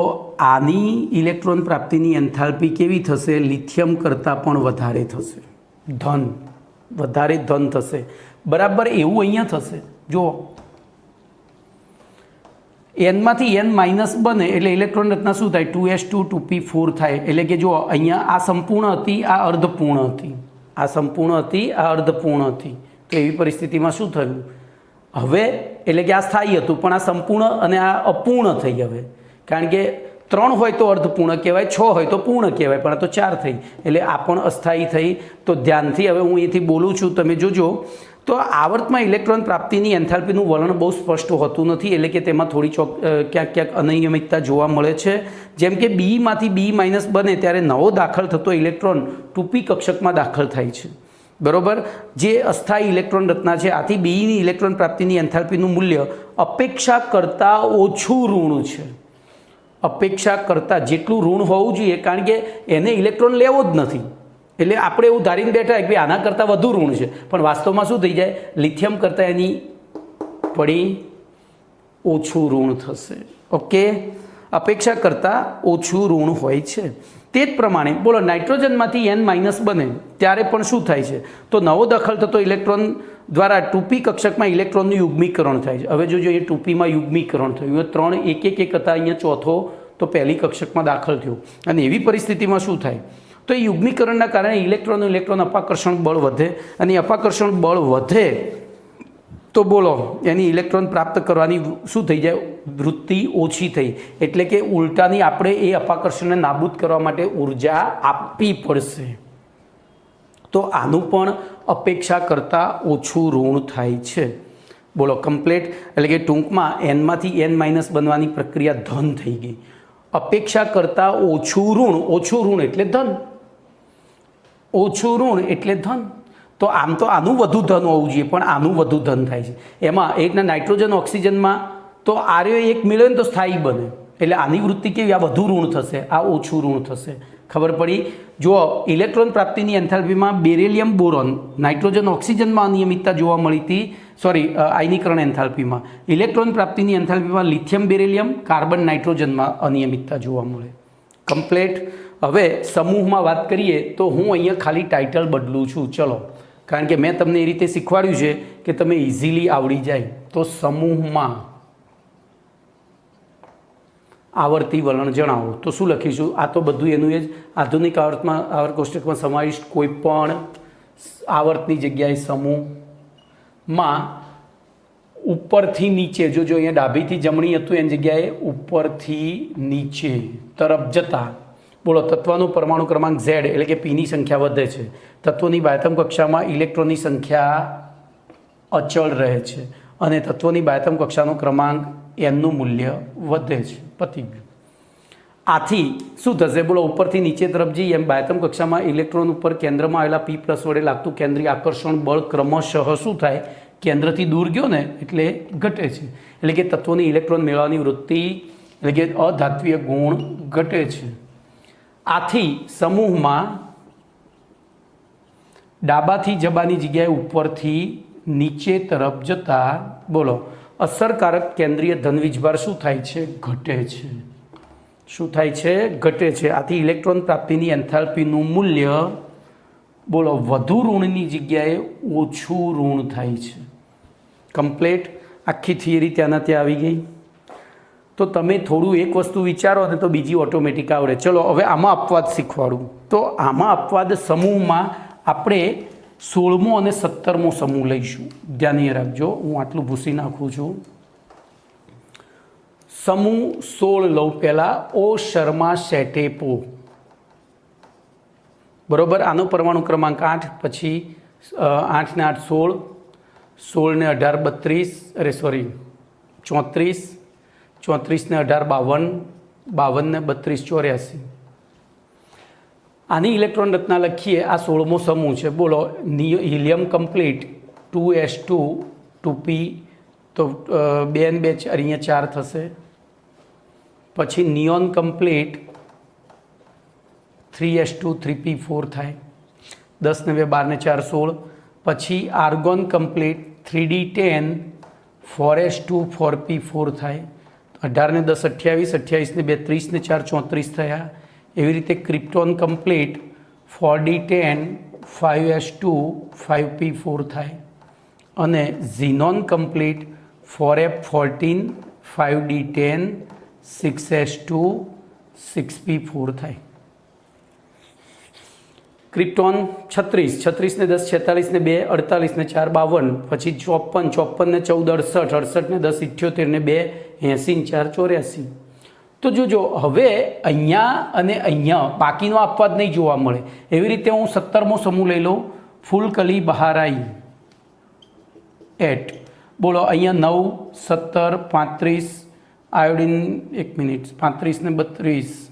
આની ઇલેક્ટ્રોન પ્રાપ્તિની એન્થાલ્પી કેવી થશે? લિથિયમ કરતાં પણ વધારે થશે, ધન, વધારે ધન થશે. બરાબર એવું અહીંયા થશે. જુઓ, એનમાંથી એન માઇનસ બને એટલે ઇલેક્ટ્રોન રચના શું થાય? 2s2 2p4 થાય. એટલે કે જો અહીંયા આ સંપૂર્ણ હતી, આ અર્ધપૂર્ણ હતી, આ સંપૂર્ણ હતી, આ અર્ધપૂર્ણ હતી. તો એવી પરિસ્થિતિમાં શું થયું? હવે એટલે કે આ સ્થાયી હતું પણ આ સંપૂર્ણ અને આ અપૂર્ણ થઈ. હવે કારણ કે 3 હોય તો અર્ધપૂર્ણ કહેવાય, 6 હોય તો પૂર્ણ કહેવાય, પણ આ તો 4 થઈ એટલે આ પણ અસ્થાયી થઈ. તો ધ્યાનથી હવે હું અહીંથી બોલું છું, તમે જોજો. તો આવર્તમાં ઇલેક્ટ્રોન પ્રાપ્તિની એન્થાલ્પીનું વલણ બહુ સ્પષ્ટ હોતું નથી, એટલે કે તેમાં થોડી ક્યાંક ક્યાંક અનિયમિતતા જોવા મળે છે. જેમ કે બીમાંથી બી માઇનસ બને ત્યારે નવો દાખલ થતો ઇલેક્ટ્રોન 2p કક્ષકમાં દાખલ થાય છે. બરાબર, જે અસ્થાયી ઇલેક્ટ્રોન રચના છે. આથી બીની ઇલેક્ટ્રોન પ્રાપ્તિની એન્થાલ્પીનું મૂલ્ય અપેક્ષા કરતાં ઓછું ઋણ છે. અપેક્ષા કરતાં જેટલું ઋણ હોવું જોઈએ, કારણ કે એને ઇલેક્ટ્રોન લેવો જ નથી. એટલે આપણે એવું ધારીને બેઠા કે ભાઈ આના કરતાં વધુ ઋણ છે, પણ વાસ્તવમાં શું થઈ જાય? લિથિયમ કરતાં એની પડી ઓછું ઋણ થશે. ઓકે, અપેક્ષા કરતાં ઓછું ઋણ હોય છે. તે જ પ્રમાણે બોલો, નાઇટ્રોજનમાંથી એન માઇનસ બને ત્યારે પણ શું થાય છે? તો નવો દખલ થતો ઇલેક્ટ્રોન દ્વારા 2p કક્ષકમાં ઇલેક્ટ્રોનનું યુગ્મીકરણ થાય છે. હવે જોજો, એ 2pમાં યુગ્મીકરણ થયું, 3 એક હતા, અહીંયા ચોથો તો પહેલી કક્ષકમાં દાખલ થયો. અને એવી પરિસ્થિતિમાં શું થાય? તો એ યુગ્મીકરણના કારણે ઇલેક્ટ્રોન અપાકર્ષણ બળ વધે, અને અપાકર્ષણ બળ વધે તો બોલો એની ઇલેક્ટ્રોન પ્રાપ્ત કરવાની શું થઈ જાય? વૃત્તિ ઓછી થઈ. એટલે કે ઉલટાની આપણે એ અપાકર્ષણને નાબૂદ કરવા માટે ઉર્જા આપવી પડશે. તો આનું પણ અપેક્ષા કરતાં ઓછું ઋણ થાય છે. બોલો, કમ્પ્લીટ. એટલે કે ટૂંકમાં એનમાંથી એન માઇનસ બનવાની પ્રક્રિયા ધન થઈ ગઈ. અપેક્ષા કરતાં ઓછું ઋણ એટલે ધન, ઓછું ઋણ એટલે ધન. તો આમ તો આનું વધુ ધન હોવું જોઈએ, પણ આનું વધુ ધન થાય છે. એમાં એકના નાઇટ્રોજન ઓક્સિજનમાં તો આર્યો એક મેળવે ને તો સ્થાયી બને, એટલે આની વૃત્તિ કેવી? આ વધુ ઋણ થશે, આ ઓછું ઋણ થશે. ખબર પડી? જો ઇલેક્ટ્રોન પ્રાપ્તિની એન્થાલ્પીમાં બેરિલિયમ બોરોન, નાઇટ્રોજન ઓક્સિજનમાં અનિયમિતતા જોવા મળી હતી. આયનીકરણ એન્થાલ્પીમાં. ઇલેક્ટ્રોન પ્રાપ્તિની એન્થાલ્પીમાં લિથિયમ બેરિલિયમ, કાર્બન નાઇટ્રોજનમાં અનિયમિતતા જોવા મળે. કમ્પ્લીટ. હવે સમૂહમાં વાત કરીએ તો હું અહીંયા ખાલી ટાઇટલ બદલું છું. ચલો, કારણ કે મેં તમને એ રીતે શીખવાડ્યું છે કે તમે ઇઝીલી આવડી જાય. તો સમૂહમાં આવર્તી વલણ જણાવો. તો શું લખીશું? આ તો બધું એનું એ જ આધુનિક આવર્ત કોષ્ટકમાં સમાવિષ્ટ કોઈ પણ આવર્તની જગ્યાએ સમૂહમાં ઉપરથી નીચે, જો અહીંયા ડાબીથી જમણી હતું એની જગ્યાએ ઉપરથી નીચે તરફ જતા બોલો તત્વનો પરમાણુ ક્રમાંક Z એટલે કે Pની સંખ્યા વધે છે. તત્વોની બાહ્યતમ કક્ષામાં ઇલેક્ટ્રોનની સંખ્યા અચળ રહે છે અને તત્વોની બાહ્યતમ કક્ષાનો ક્રમાંક Nનું મૂલ્ય વધે છે. પતી ગયું. આથી શું થશે? બોલો, ઉપરથી નીચે તરફ જઈએ એમ બાહ્યતમ કક્ષામાં ઇલેક્ટ્રોન ઉપર કેન્દ્રમાં આવેલા P+ વડે લાગતું કેન્દ્રીય આકર્ષણ બળ ક્રમશઃ શું થાય? કેન્દ્રથી દૂર ગયો ને એટલે ઘટે છે. એટલે કે તત્વોની ઇલેક્ટ્રોન મેળવવાની વૃત્તિ એટલે કે અધાત્વીય ગુણ ઘટે છે. આથી સમૂહમાં ડાબાથી જબાની જગ્યાએ ઉપરથી નીચે તરફ જતા બોલો અસરકારક કેન્દ્રીય ધનવીજભાર શું થાય છે? ઘટે છે. શું થાય છે? ઘટે છે. આથી ઇલેક્ટ્રોન પ્રાપ્તિની એન્થાલ્પીનું મૂલ્ય બોલો વધુ ઋણની જગ્યાએ ઓછું ઋણ થાય છે. કમ્પ્લીટ. આખી થિયરી ત્યાંના ત્યાં આવી ગઈ. તો તમે થોડું એક વસ્તુ વિચારો ને તો બીજી ઓટોમેટિક આવડે. ચલો, હવે આમાં અપવાદ શીખવાડું. તો આમાં અપવાદ સમૂહમાં આપણે 16મો અને 17મો સમૂહ લઈશું. ધ્યાન રાખજો, હું આટલું ભૂસી નાખું છું. સમૂહ 16 લઉં પહેલાં. ઓ શર્મા શેટેપો. બરાબર, આનો પરમાણુ ક્રમાંક 8, પછી 8 ને 8 16, 16 ને 18 34, 34 ને 18 52, 52 ને 32 84. આની ઇલેક્ટ્રોન રચના લખીએ. આ 16મો સમૂહ છે. બોલો, હિલિયમ કમ્પ્લીટ 2s2 2p, તો 2 ને 2 અહીંયા 4 થશે. પછી નિયોન કમ્પ્લીટ 3s2 3p4 થાય. 10 ને 2 12 ને 4 16. પછી argon complete 3d10 4s2 4p4 થાય. તો 18 ને 10 28, 28 ને 2 30 ને 4 34 થયા. એવી રીતે krypton complete 4d10 5s2 5p4 થાય અને ઝીનોન complete 4f14 5d10 6s2 6p4 થાય. ક્રિપ્ટોન 36, 36 ને 10 46 ને 2 48 ને 4 52, પછી 54, 54 ને 14 68, 68 ને 10 78 ને 2 80 ને 4 84. તો જોજો હવે અહીંયા અને અહીંયા બાકીનો આપવા જ નહીં જોવા મળે. એવી રીતે હું 17મો સમૂહ લઈ લઉં. ફૂલકલી બહાર આવી 8, બોલો અહીંયા 9 17 35 આયોડિન 1 મિનિટ 35 ને 32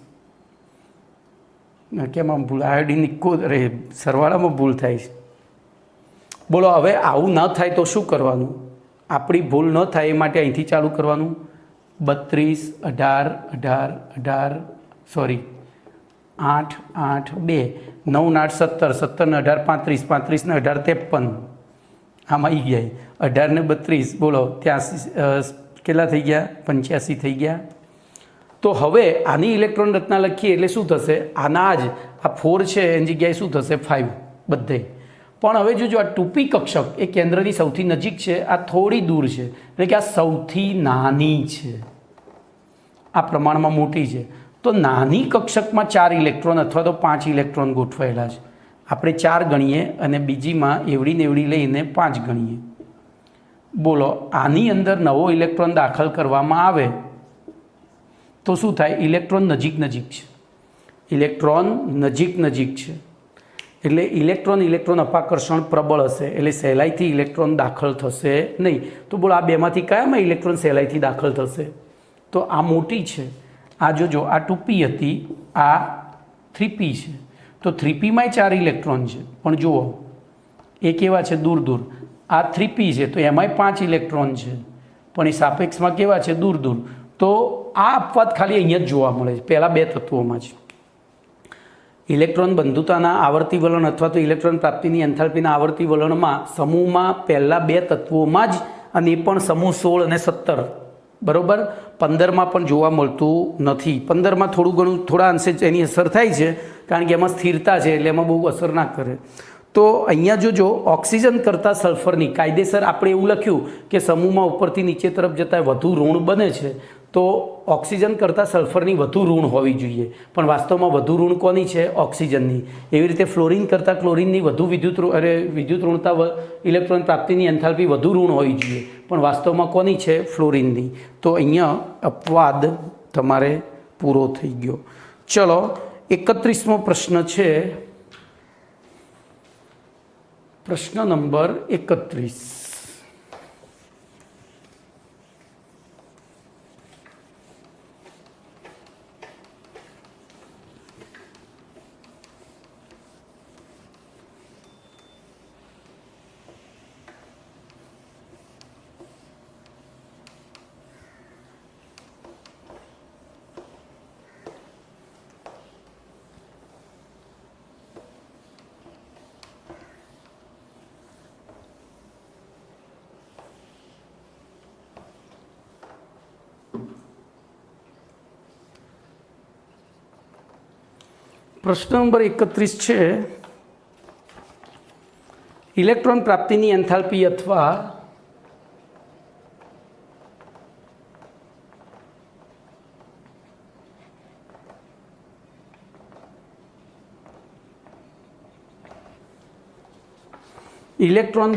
કેમ આમ ભૂલ આયોડિન ઇકો અરે સરવાળામાં ભૂલ થાય છે. બોલો હવે આવું ન થાય તો શું કરવાનું? આપણી ભૂલ ન થાય એ માટે અહીંથી ચાલુ કરવાનું. 32 18 18 18 સોરી 8 8 2 9 8 17 17 ને 18 35 35 ને 18 53 આમાં આવી ગયા. 18 ને 32 બોલો 83 કેટલા થઈ ગયા? 85 થઈ ગયા. તો હવે આની ઇલેક્ટ્રોન રચના લખીએ એટલે શું થશે? આના જ આ 4 છે એની જગ્યાએ શું થશે? 5 બધે. પણ હવે જોજો આ 2p કક્ષક એ કેન્દ્રની સૌથી નજીક છે, આ થોડી દૂર છે, એટલે કે આ સૌથી નાની છે, આ પ્રમાણમાં મોટી છે. તો નાની કક્ષકમાં 4 ઇલેક્ટ્રોન અથવા તો 5 ઇલેક્ટ્રોન ગોઠવાયેલા છે. આપણે 4 ગણીએ અને બીજીમાં એવડી ને એવડી લઈને 5 ગણીએ. બોલો આની અંદર નવો ઇલેક્ટ્રોન દાખલ કરવામાં આવે તો શું થાય? ઇલેક્ટ્રોન નજીક નજીક છે, ઇલેક્ટ્રોન નજીક નજીક છે, એટલે ઇલેક્ટ્રોન અપાકર્ષણ પ્રબળ હશે, એટલે સહેલાઈથી ઇલેક્ટ્રોન દાખલ થશે નહીં. તો બોલો આ બેમાંથી કયામાં ઇલેક્ટ્રોન સહેલાઈથી દાખલ થશે? તો આ મોટી છે. આ જોજો આ 2p હતી, આ 3p છે. તો 3pમાંય 4 ઇલેક્ટ્રોન છે, પણ જુઓ એ કેવા છે? દૂર દૂર. આ 3p છે તો એમાંય 5 ઇલેક્ટ્રોન છે, પણ એ સાપેક્ષમાં કેવા છે? દૂર દૂર. તો આ અપવાદ ખાલી અહીંયા જ જોવા મળે છે પહેલાં 2 તત્વોમાં જ. ઇલેક્ટ્રોન બંધુતાના આવર્તી વલણ અથવા તો ઇલેક્ટ્રોન પ્રાપ્તિની એન્થાલ્પીના આવર્તી વલણમાં સમૂહમાં પહેલાં 2 તત્વોમાં જ, અને એ પણ સમૂહ 16 અને 17, બરાબર. 15માં પણ જોવા મળતું નથી. 15માં થોડું ઘણું થોડા અંશે એની અસર થાય છે, કારણ કે એમાં સ્થિરતા છે એટલે એમાં બહુ અસર ના કરે. તો અહીંયા જોજો ઓક્સિજન કરતાં સલ્ફરની કાયદેસર આપણે એવું લખ્યું કે સમૂહમાં ઉપરથી નીચે તરફ જતાં વધુ ઋણ બને છે, તો ઓક્સિજન કરતાં સલ્ફરની વધુ ઋણ હોવી જોઈએ, પણ વાસ્તવમાં વધુ ઋણ કોની છે? ઓક્સિજનની. એવી રીતે ફ્લોરિન કરતાં ક્લોરિનની વધુ વિદ્યુત ઋણતા ઇલેક્ટ્રોન પ્રાપ્તિની એન્થાલ્પી વધુ ઋણ હોવી જોઈએ, પણ વાસ્તવમાં કોની છે? ફ્લોરિનની. તો અહીંયા અપવાદ તમારે પૂરો થઈ ગયો. ચલો 31મો પ્રશ્ન છે. પ્રશ્ન નંબર 31. પ્રશ્ન નંબર 31 છે. ઇલેક્ટ્રોન પ્રાપ્તિની એન્થાલ્પી અથવા ઇલેક્ટ્રોન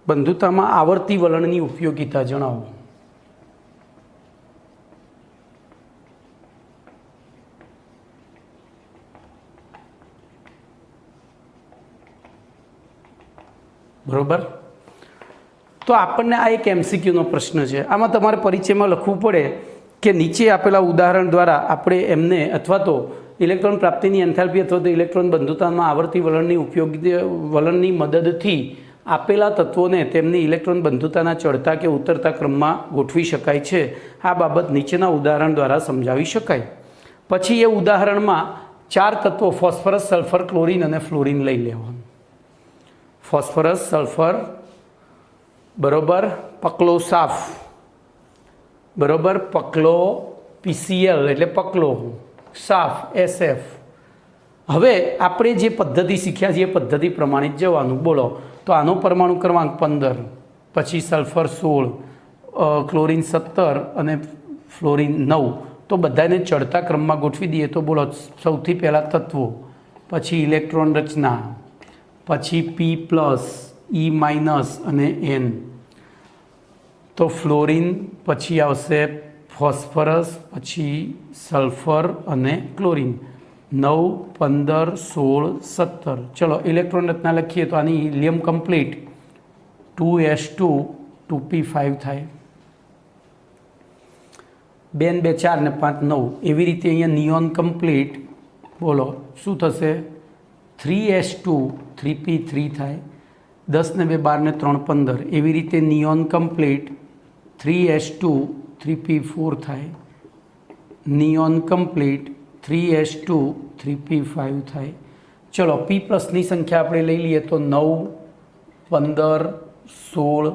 બંધુતામાં આવર્તી વલણની ઉપયોગિતા જણાવો. બરોબર. તો આપણને આ એક MCQનો પ્રશ્ન છે. આમાં તમારે પરિચયમાં લખવું પડે કે નીચે આપેલા ઉદાહરણ દ્વારા આપણે એમને અથવા તો ઇલેક્ટ્રોન પ્રાપ્તિની એન્થાલ્પી અથવા તો ઇલેક્ટ્રોન બંધુતામાં આવર્તી વલણની મદદથી આપેલા તત્વોને તેમની ઇલેક્ટ્રોન બંધુતાના ચડતા કે ઉતરતા ક્રમમાં ગોઠવી શકાય છે. આ બાબત નીચેના ઉદાહરણ દ્વારા સમજાવી શકાય. પછી એ ઉદાહરણમાં 4 તત્વો ફોસ્ફરસ, સલ્ફર, ક્લોરિન અને ફ્લોરિન લઈ લેવાનું. ફોસ્ફરસ સલ્ફર બરોબર, પકલો સાફ બરોબર, પકલો PCl એટલે પકલો સાફ SF. હવે આપણે જે પદ્ધતિ શીખ્યા છે એ પદ્ધતિ પ્રમાણે જ જવાનું. બોલો તો આનો પરમાણુ ક્રમાંક 15, પછી સલ્ફર 16, ક્લોરીન 17 અને ફ્લોરિન 9. તો બધાને ચડતા ક્રમમાં ગોઠવી દઈએ તો બોલો સૌથી પહેલાં તત્વો, પછી ઇલેક્ટ્રોન રચના, પછી P+, E- અને N. તો ફ્લોરિન, પછી આવશે ફોસ્ફરસ, પછી સલ્ફર અને ક્લોરીન. 9, 15, 16, 17. ચલો ઇલેક્ટ્રોન રચના લખીએ તો આની હિલિયમ કમ્પ્લીટ 2s2 2p5 થાય. 2 ને 2 4 ને 5 9. એવી રીતે અહીંયા નિયોન કમ્પ્લીટ બોલો શું થશે? 3s2 3p3 થાય. 10 ને 2 12 ને 3 15. એવી રીતે નિયોન કમ્પ્લીટ 3s2 3p4 થાય. નિયોન કમ્પ્લીટ 3s2 3p5 થાય. ચલો P પ્લસની સંખ્યા આપણે લઈ લઈએ તો 9, 15, 16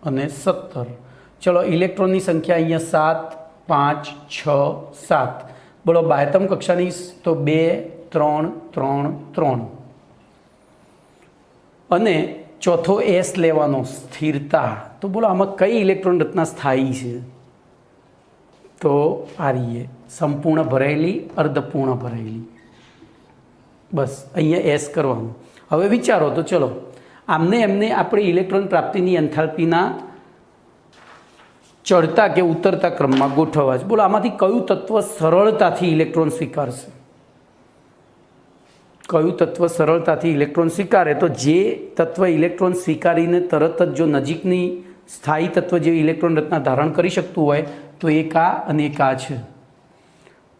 અને 17. ચલો ઇલેક્ટ્રોનની સંખ્યા અહીંયા 7, 5, 6, 7. બોલો બાહ્યતમ કક્ષાની તો 2, 3, 3, 3. અને ચોથો S લેવાનો સ્થિરતા. તો બોલો આમાં કઈ ઇલેક્ટ્રોન રચના સ્થાયી છે? તો આર્ય સંપૂર્ણ ભરાયેલી, અર્ધપૂર્ણ ભરાયેલી. બસ અહીંયા S કરવાનું. હવે વિચારો તો ચલો આમને એમને આપણે ઇલેક્ટ્રોન પ્રાપ્તિની એન્થાલ્પીના ચડતા કે ઉતરતા ક્રમમાં ગોઠવવા છે. બોલો આમાંથી કયું તત્વ સરળતાથી ઇલેક્ટ્રોન સ્વીકારશે? કયું તત્વ સરળતાથી ઇલેક્ટ્રોન સ્વીકારે? તો જે તત્વ ઇલેક્ટ્રોન સ્વીકારીને તરત જ જો નજીકની સ્થાયી તત્વ જે ઇલેક્ટ્રોન રચના ધારણ કરી શકતું હોય તો એક આ અને એક આ છે.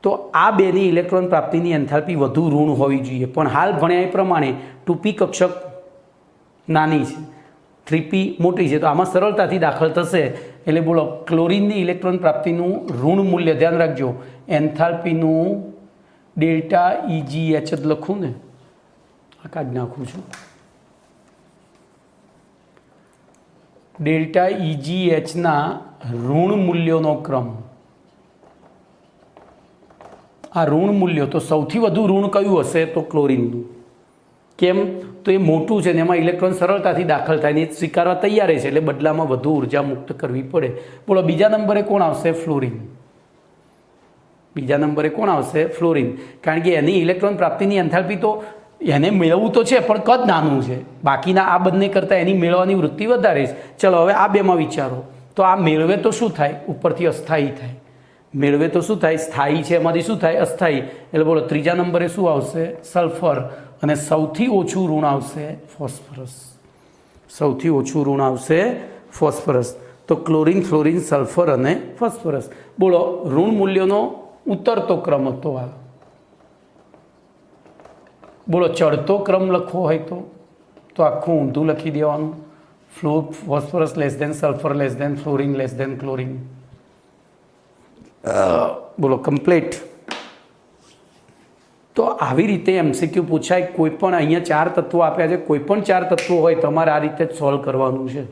તો આ બેની ઇલેક્ટ્રોન પ્રાપ્તિની એન્થાલ્પી વધુ ઋણ હોવી જોઈએ. પણ હાલ ભણ્યા એ પ્રમાણે 2p કક્ષક નાની છે, 3p મોટી છે, તો આમાં સરળતાથી દાખલ થશે. એટલે બોલો ક્લોરીનની ઇલેક્ટ્રોન પ્રાપ્તિનું ઋણ મૂલ્ય ધ્યાન રાખજો. એન્થાલ્પીનું ડેલ્ટા EGH જ લખું ને, આ કાઢી નાખું છું. ડેલ્ટા EGHના ઋણ મૂલ્યોનો ક્રમ. આ ઋણ મૂલ્યો તો સૌથી વધુ ઋણ કયું હશે? તો ક્લોરીનનું. કેમ? તો એ મોટું છે ને એમાં ઇલેક્ટ્રોન સરળતાથી દાખલ થાય ને એ સ્વીકારવા તૈયાર છે, એટલે બદલામાં વધુ ઉર્જા મુક્ત કરવી પડે. બોલો બીજા નંબરે કોણ આવશે? ફ્લોરિન. બીજા નંબરે કોણ આવશે? ફ્લોરિન. કારણ કે એની ઇલેક્ટ્રોન પ્રાપ્તિની એન્થાલ્પી તો એને મેળવવું તો છે પણ કદ નાનું છે. બાકીના આ બંને કરતાં એની મેળવવાની વૃત્તિ વધારે છે. ચલો હવે આ બેમાં વિચારો તો આ મેળવે તો શું થાય? ઉપરથી અસ્થાયી થાય. મેળવે તો શું થાય? સ્થાયી છે એમાંથી શું થાય? અસ્થાયી. એટલે બોલો ત્રીજા નંબરે શું આવશે? સલ્ફર. અને સૌથી ઓછું ઋણ આવશે ફોસ્ફરસ. સૌથી ઓછું ઋણ આવશે ફોસ્ફરસ. તો ક્લોરીન, ફ્લોરિન, સલ્ફર અને ફોસ્ફરસ. બોલો ઋણ મૂલ્યોનો ઉતરતો ક્રમ હતો આ. બોલો ચડતો ક્રમ લખવો હોય તો આખું ઊંધું લખી દેવાનું. Phosphorus less than sulphur less than fluorine less than chlorine. બોલો કમ્પ્લીટ. તો આવી રીતે MCQ પૂછાય. કોઈ પણ અહીંયા 4 તત્વો આપ્યા છે, કોઈ પણ 4 તત્વો હોય તમારે આ રીતે જ સોલ્વ કરવાનું છે.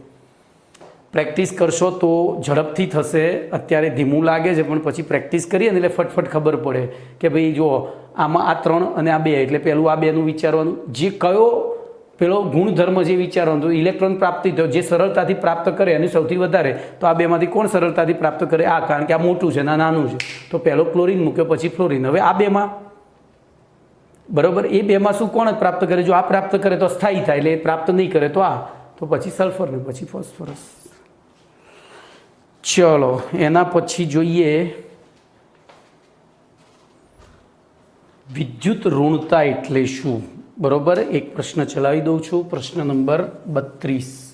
પ્રેક્ટિસ કરશો તો ઝડપથી થશે. અત્યારે ધીમું લાગે છે પણ પછી પ્રેક્ટિસ કરીએ ને એટલે ફટફટ ખબર પડે કે ભાઈ જુઓ આમાં આ 3 અને આ 2, એટલે પહેલું આ 2નું વિચારવાનું. જે કયો પેલો ગુણધર્મ જે વિચારવાનું તો ઇલેક્ટ્રોન પ્રાપ્તિ તો જે સરળતાથી પ્રાપ્ત કરે એની સૌથી વધારે. તો આ બેમાંથી કોણ સરળતાથી પ્રાપ્ત કરે? આ. કારણ કે આ મોટું છે ને આ નાનું છે. તો પહેલો ક્લોરીન મૂક્યો, પછી ફ્લોરિન. હવે આ બેમાં બરાબર એ બેમાં શું કોણ પ્રાપ્ત કરે? જો આ પ્રાપ્ત કરે તો સ્થાયી થાય, એટલે એ પ્રાપ્ત નહીં કરે તો આ. તો પછી સલ્ફર ને પછી ફોસ્ફરસ. ચલો એના પછી જોઈએ વિદ્યુત ઋણતા એટલે શું? બરોબર, એક પ્રશ્ન ચલાવી દઉં છું. પ્રશ્ન નંબર 32.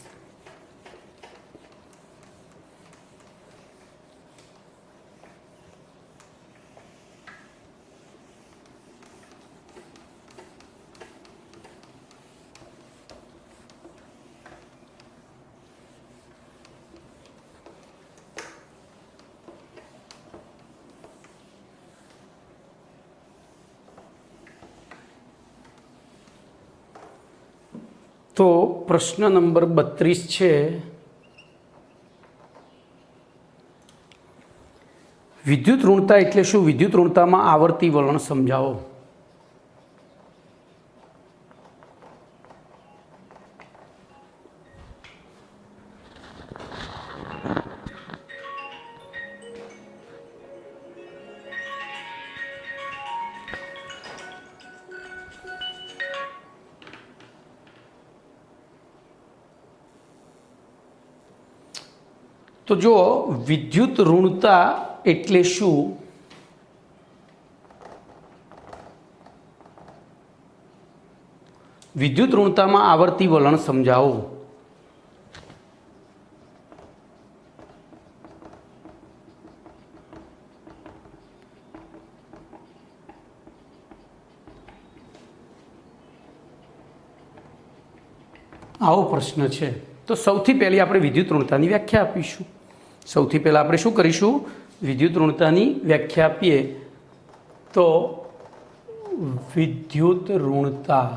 તો પ્રશ્ન નંબર 32 છે, વિદ્યુત ઋણતા એટલે શું? વિદ્યુત ઋણતામાં આવર્તી વલણ સમજાવો. તો જો વિદ્યુત ઋણતા એટલે શું? વિદ્યુત ઋણતામાં આવર્તી વલણ સમજાવો. આવો પ્રશ્ન છે. તો સૌથી પહેલી આપણે વિદ્યુત ઋણતાની વ્યાખ્યા આપીશું. સૌથી પહેલાં આપણે શું કરીશું? વિદ્યુત ઋણતાની વ્યાખ્યા આપીએ. તો વિદ્યુત ઋણતા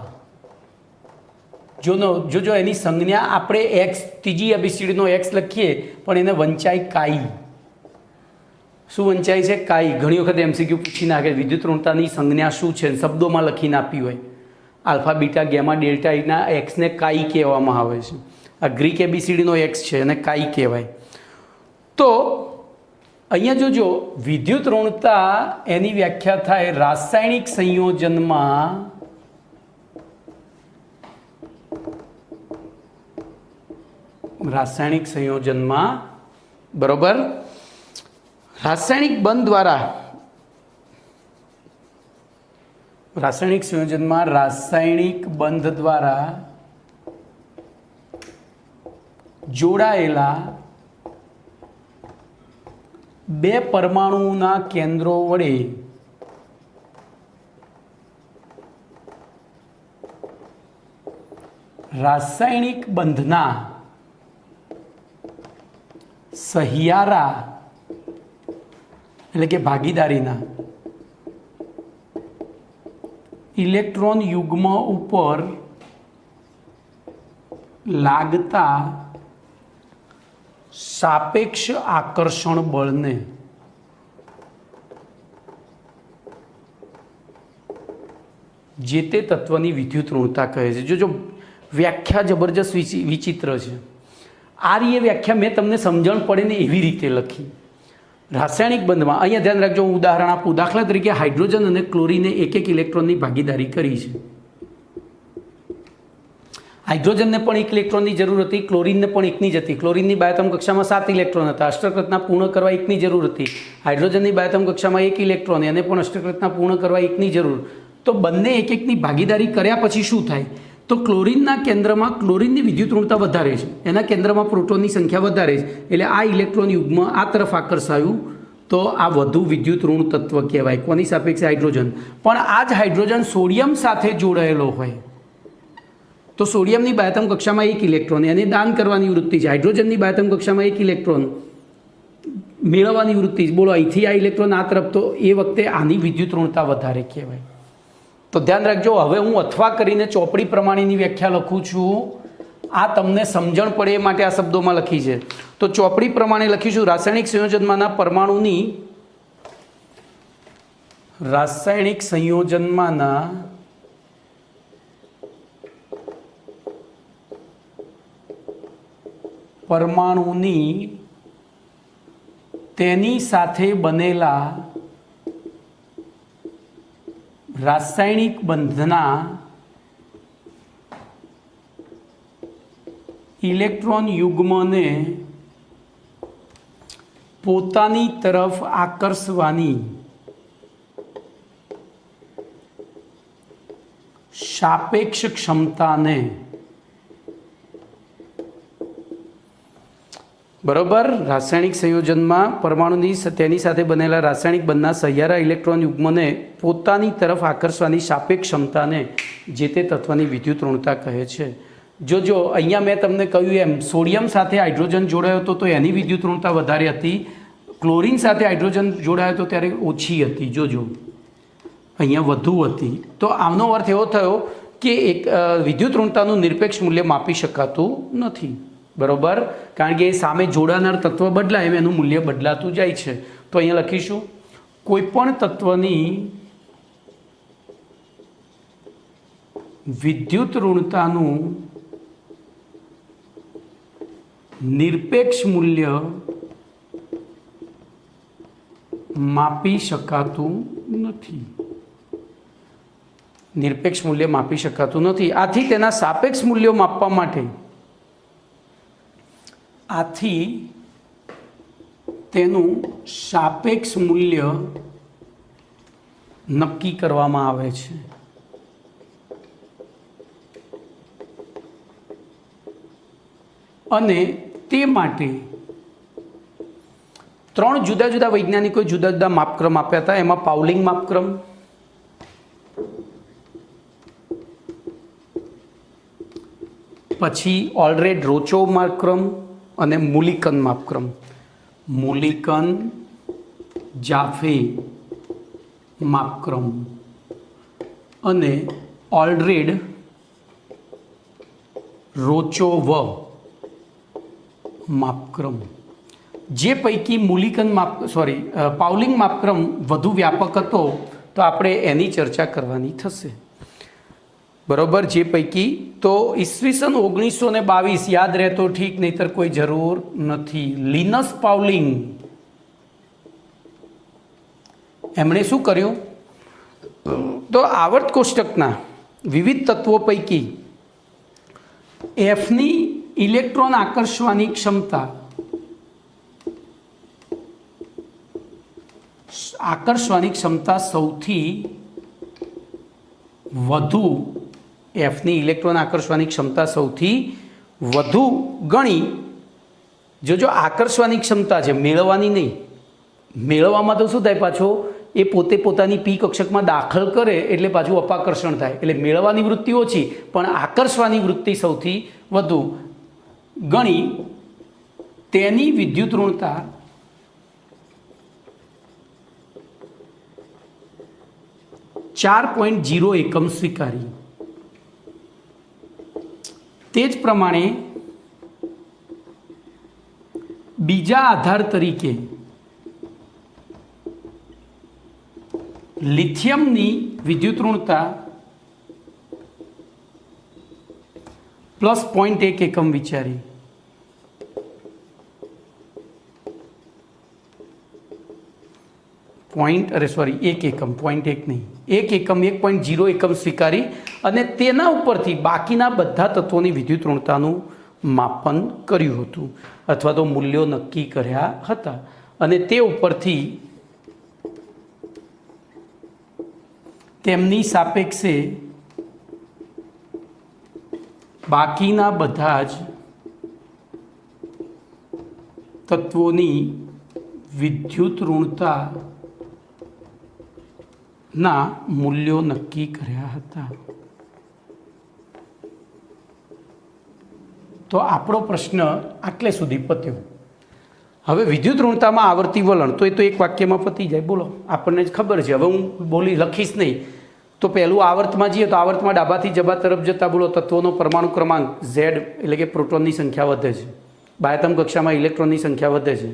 જો એની સંજ્ઞા આપણે એક્સ, ત્રીજી ABCDનો એક્સ લખીએ, પણ એને વંચાય કાઈ. શું વંચાય છે? કાઈ. ઘણી વખત MCQ પૂછી નાખે વિદ્યુત ઋણતાની સંજ્ઞા શું છે, શબ્દોમાં લખીને આપી હોય. આલ્ફા, બીટા, ગેમા, ડેલ્ટા એના એક્સને કાઈ કહેવામાં આવે છે. આ ગ્રીક ABCDનો એક્સ છે અને કાઈ કહેવાય. તો અહીંયા જોજો, વિદ્યુત ઋણતા એની વ્યાખ્યા થાય રાસાયણિક સંયોજનમાં બરોબર, રાસાયણિક બંધ દ્વારા, રાસાયણિક સંયોજનમાં રાસાયણિક બંધ દ્વારા જોડાયેલા બે પરમાણુના કેન્દ્રો વડે રાસાયણિક બંધના સહિયારા એટલે કે ભાગીદારીના ઇલેક્ટ્રોન યુગ્મ ઉપર લાગતા સાપેક્ષ આકર્ષણ બળને જે તે તત્વની વિદ્યુત ઋણતા કહે છે. જો વ્યાખ્યા જબરજસ્ત વિચિત્ર છે. આ રીતે વ્યાખ્યા મેં તમને સમજણ પડે ને એવી રીતે લખી. રાસાયણિક બંધમાં અહીંયા ધ્યાન રાખજો, હું ઉદાહરણ આપું. દાખલા તરીકે હાઇડ્રોજન અને ક્લોરીને એક ઇલેક્ટ્રોનની ભાગીદારી કરી છે. હાઇડ્રોજનને પણ 1 ઇલેક્ટ્રોનની જરૂર હતી, ક્લોરીનને પણ 1ની જ હતી. ક્લોરીનની બાયોતમ કક્ષામાં 7 ઇલેક્ટ્રોન હતા. અષ્ટક પૂર્ણ કરવા 1ની જરૂર હતી. હાઇડ્રોજનની બાયોતમ કક્ષામાં 1 ઇલેક્ટ્રોન, એને પણ અષ્ટક પૂર્ણ કરવા 1ની જરૂર. તો બંને એક એકની ભાગીદારી કર્યા પછી શું થાય? તો ક્લોરીનના કેન્દ્રમાં ક્લોરીનની વિદ્યુત ઋણતા વધારે છે, એના કેન્દ્રમાં પ્રોટોનની સંખ્યા વધારે છે, એટલે આ ઇલેક્ટ્રોન યુગ્મ આ તરફ આકર્ષાયું, તો આ વધુ વિદ્યુત ઋણ તત્વ કહેવાય. કોની સાપેક્ષે? હાઇડ્રોજન. પણ આ જ હાઇડ્રોજન સોડિયમ સાથે જોડાયેલો હોય તો સોડિયમની બાયોતમ કક્ષામાં 1 ઇલેક્ટ્રોન, એને દાન કરવાની વૃત્તિ છે. હાઇડ્રોજનની બાયોતમ કક્ષામાં 1 ઇલેક્ટ્રોન મેળવવાની વૃત્તિ છે. બોલો, અહીંથી આ ઇલેક્ટ્રોન આ તરફ, તો એ વખતે આની વિદ્યુત ઋણતા વધારે કહેવાય. તો ધ્યાન રાખજો. હવે હું અથવા કરીને ચોપડી પ્રમાણેની વ્યાખ્યા લખું છું. આ તમને સમજણ પડે એ માટે આ શબ્દોમાં લખી છે. તો ચોપડી પ્રમાણે લખીશું, રાસાયણિક સંયોજનમાંના પરમાણુની રાસાયણિક સંયોજનમાંના પરમાણુની તેની સાથે બનેલા રાસાયણિક બંધના ઇલેક્ટ્રોન યુગ્મને પોતાની તરફ આકર્ષવાની સાપેક્ષ ક્ષમતાને, બરોબર, રાસાયણિક સંયોજનમાં પરમાણુની તેની સાથે બનેલા રાસાયણિક બંધના સહિયારા ઇલેક્ટ્રોન યુગ્મને પોતાની તરફ આકર્ષવાની સાપેક્ષ ક્ષમતાને જે તે તત્વની વિદ્યુત ઋણતા કહે છે. જો અહીંયા મેં તમને કહ્યું એમ, સોડિયમ સાથે હાઇડ્રોજન જોડાયો હતો તો એની વિદ્યુત ઋણતા વધારે હતી. ક્લોરીન સાથે હાઇડ્રોજન જોડાયો હતો ત્યારે ઓછી હતી. જોજો, અહીંયા વધુ હતી. તો આનો અર્થ એવો થયો કે એક વિદ્યુત ઋણતાનું નિરપેક્ષ મૂલ્ય માપી શકાતું નથી, બરાબર, કારણ કે સામે જોડાનાર તત્વ બદલાય એમ એનું મૂલ્ય બદલાતું જાય છે. તો અહીંયા લખીશું કોઈપણ તત્વની વિદ્યુત ઋણતાનું નિરપેક્ષ મૂલ્ય માપી શકાતું નથી. નિરપેક્ષ મૂલ્ય માપી શકાતું નથી. આથી તેના સાપેક્ષ મૂલ્યો માપવા માટે તેનું સાપેક્ષ મૂલ્ય નક્કી કરવામાં આવે છે. અને તે માટે 3 જુદા જુદા વૈજ્ઞાનિકોએ જુદા જુદા માપક્રમ આપ્યા હતા. એમાં પાઉલિંગ માપક્રમ, પછી ઓલરેડ રોચો માપક્રમ અને મુલિકન માપક્રમ. મુલિકન જાફે માપક્રમ અને ઓલરેડ રોચોવ માપક્રમ. જે પૈકી પાઉલિંગ માપક્રમ વધુ વ્યાપક હતો તો આપણે એની ચર્ચા કરવાની થશે, બરોબર. જે પૈકી તો ઈસવીસન 1922 યાદ રહેતો ઠીક, નહીતર કોઈ જરૂર નથી. લિનસ પાઉલિંગ એમણે શું કર્યું તો આવર્ત કોષ્ટકના વિવિધ તત્વો પૈકી એફની ઇલેક્ટ્રોન આકર્ષવાની ક્ષમતા સૌથી વધુ એફની ઇલેક્ટ્રોન આકર્ષવાની ક્ષમતા સૌથી વધુ ગણી. જો આકર્ષવાની ક્ષમતા છે, મેળવવાની નહીં. મેળવવામાં તો શું થાય, પાછો એ પોતે પોતાની પી કક્ષકમાં દાખલ કરે એટલે પાછું અપાકર્ષણ થાય. એટલે મેળવવાની વૃત્તિ ઓછી પણ આકર્ષવાની વૃત્તિ સૌથી વધુ ગણી તેની વિદ્યુત ઋણતા .0 એકમ સ્વીકારી. તે જ પ્રમાણે બીજા આધાર તરીકે લિથિયમની વિદ્યુત ઋણતા +0.1 એકમ વિચારી. એક એકમ, 0.1 નહીં, 1 એકમ, 1.0 એકમ સ્વીકારી અને તેના ઉપરથી બાકીના બધા તત્વોની વિદ્યુત ઋણતાનું માપન કર્યું હતું અથવા તો મૂલ્યો નક્કી કર્યા હતા. અને તે ઉપરથી તેમની સાપેક્ષે બાકીના બધા જ તત્વોની વિદ્યુત ઋણતા ના મૂલ્યો નક્કી કર્યા હતા. તો આપણો પ્રશ્ન આટલે સુધી પત્યો. હવે વિદ્યુત ઋણતામાં આવર્તી વલણ તો એ તો એક વાક્યમાં પતી જાય. બોલો, આપણને જ ખબર છે. હવે હું લખીશ નહીં. તો પહેલું આવર્તમાં જઈએ તો આવર્તમાં ડાબાથી જબા તરફ જતા બોલો તત્વોનો પરમાણુ ક્રમાંક Z એટલે કે પ્રોટોનની સંખ્યા વધે છે. બાહ્યતમ કક્ષામાં ઇલેક્ટ્રોનની સંખ્યા વધે છે,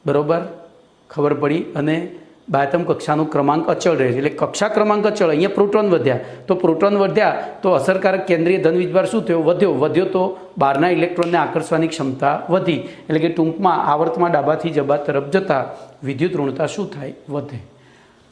બરાબર, ખબર પડી. અને બાહ્યતમ કક્ષાનો ક્રમાંક અચળ રહે છે એટલે કક્ષા ક્રમાંક અચળ. અહીંયા પ્રોટોન વધ્યા તો પ્રોટોન વધ્યા તો અસરકારક કેન્દ્રીય ધન વીજભાર શું થયો, વધ્યો તો બહારના ઇલેક્ટ્રોનને આકર્ષવાની ક્ષમતા વધી. એટલે કે ટૂંકમાં આવર્તમાં ડાબાથી જબા તરફ જતા વિદ્યુત ઋણતા શું થાય, વધે.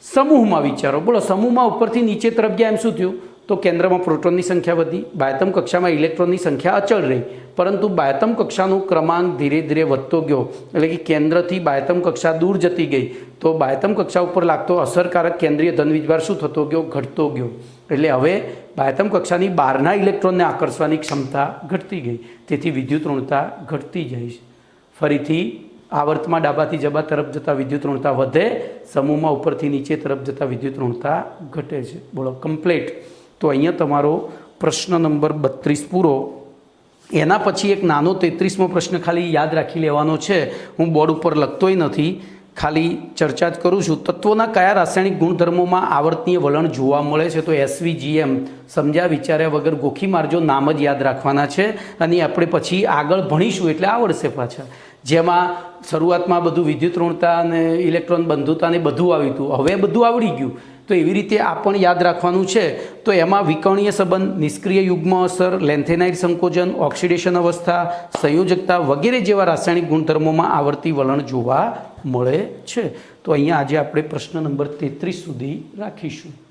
સમૂહમાં વિચારો, બોલો સમૂહમાં ઉપરથી નીચે તરફ ગયા એમ શું થયું તો કેન્દ્રમાં પ્રોટોનની સંખ્યા વધી, બાહ્યતમ કક્ષામાં ઇલેક્ટ્રોનની સંખ્યા અચળ રહી, પરંતુ બાહ્યતમ કક્ષાનો ક્રમાંક ધીરે ધીરે વધતો ગયો. એટલે કે કેન્દ્રથી બાહ્યતમ કક્ષા દૂર જતી ગઈ તો બાહ્યતમ કક્ષા ઉપર લાગતો અસરકારક કેન્દ્રીય ધન વીજભાર શું થતો ગયો, ઘટતો ગયો. એટલે હવે બાહ્યતમ કક્ષાની બહારના ઇલેક્ટ્રોનને આકર્ષવાની ક્ષમતા ઘટતી ગઈ, તેથી વિદ્યુત ઋણતા ઘટતી જાય છે. ફરીથી આવર્તમાં ડાબાથી જબા તરફ જતાં વિદ્યુત ઋણતા વધે, સમૂહમાં ઉપરથી નીચે તરફ જતાં વિદ્યુત ઋણતા ઘટે છે. બોલો કમ્પ્લીટ. તો અહીંયા તમારો પ્રશ્ન નંબર 32 પૂરો. એના પછી એક નાનો 33મો પ્રશ્ન ખાલી યાદ રાખી લેવાનો છે. હું બોર્ડ ઉપર લખતોય નથી, ખાલી ચર્ચા જ કરું છું. તત્વોના કયા રાસાયણિક ગુણધર્મોમાં આવર્તનીય વલણ જોવા મળે છે? તો SVGM, સમજ્યા વિચાર્યા વગર ગોખી મારજો, નામ જ યાદ રાખવાના છે અને આપણે પછી આગળ ભણીશું એટલે આવડશે પાછા. જેમાં શરૂઆતમાં બધું વિદ્યુત ઋણતા અને ઇલેક્ટ્રોન બંધુતા ને બધું આવ્યું હતું, હવે બધું આવડી ગયું. તો એવી રીતે આ પણ યાદ રાખવાનું છે. તો એમાં વિકર્ણીય સંબંધ, નિષ્ક્રિય યુગ્મ અસર, લેન્થેનાઇડ સંકોચન, ઓક્સિડેશન અવસ્થા, સંયોજકતા વગેરે જેવા રાસાયણિક ગુણધર્મોમાં આવર્તી વલણ જોવા મળે છે. તો અહીંયા આજે આપણે પ્રશ્ન નંબર 33 સુધી રાખીશું.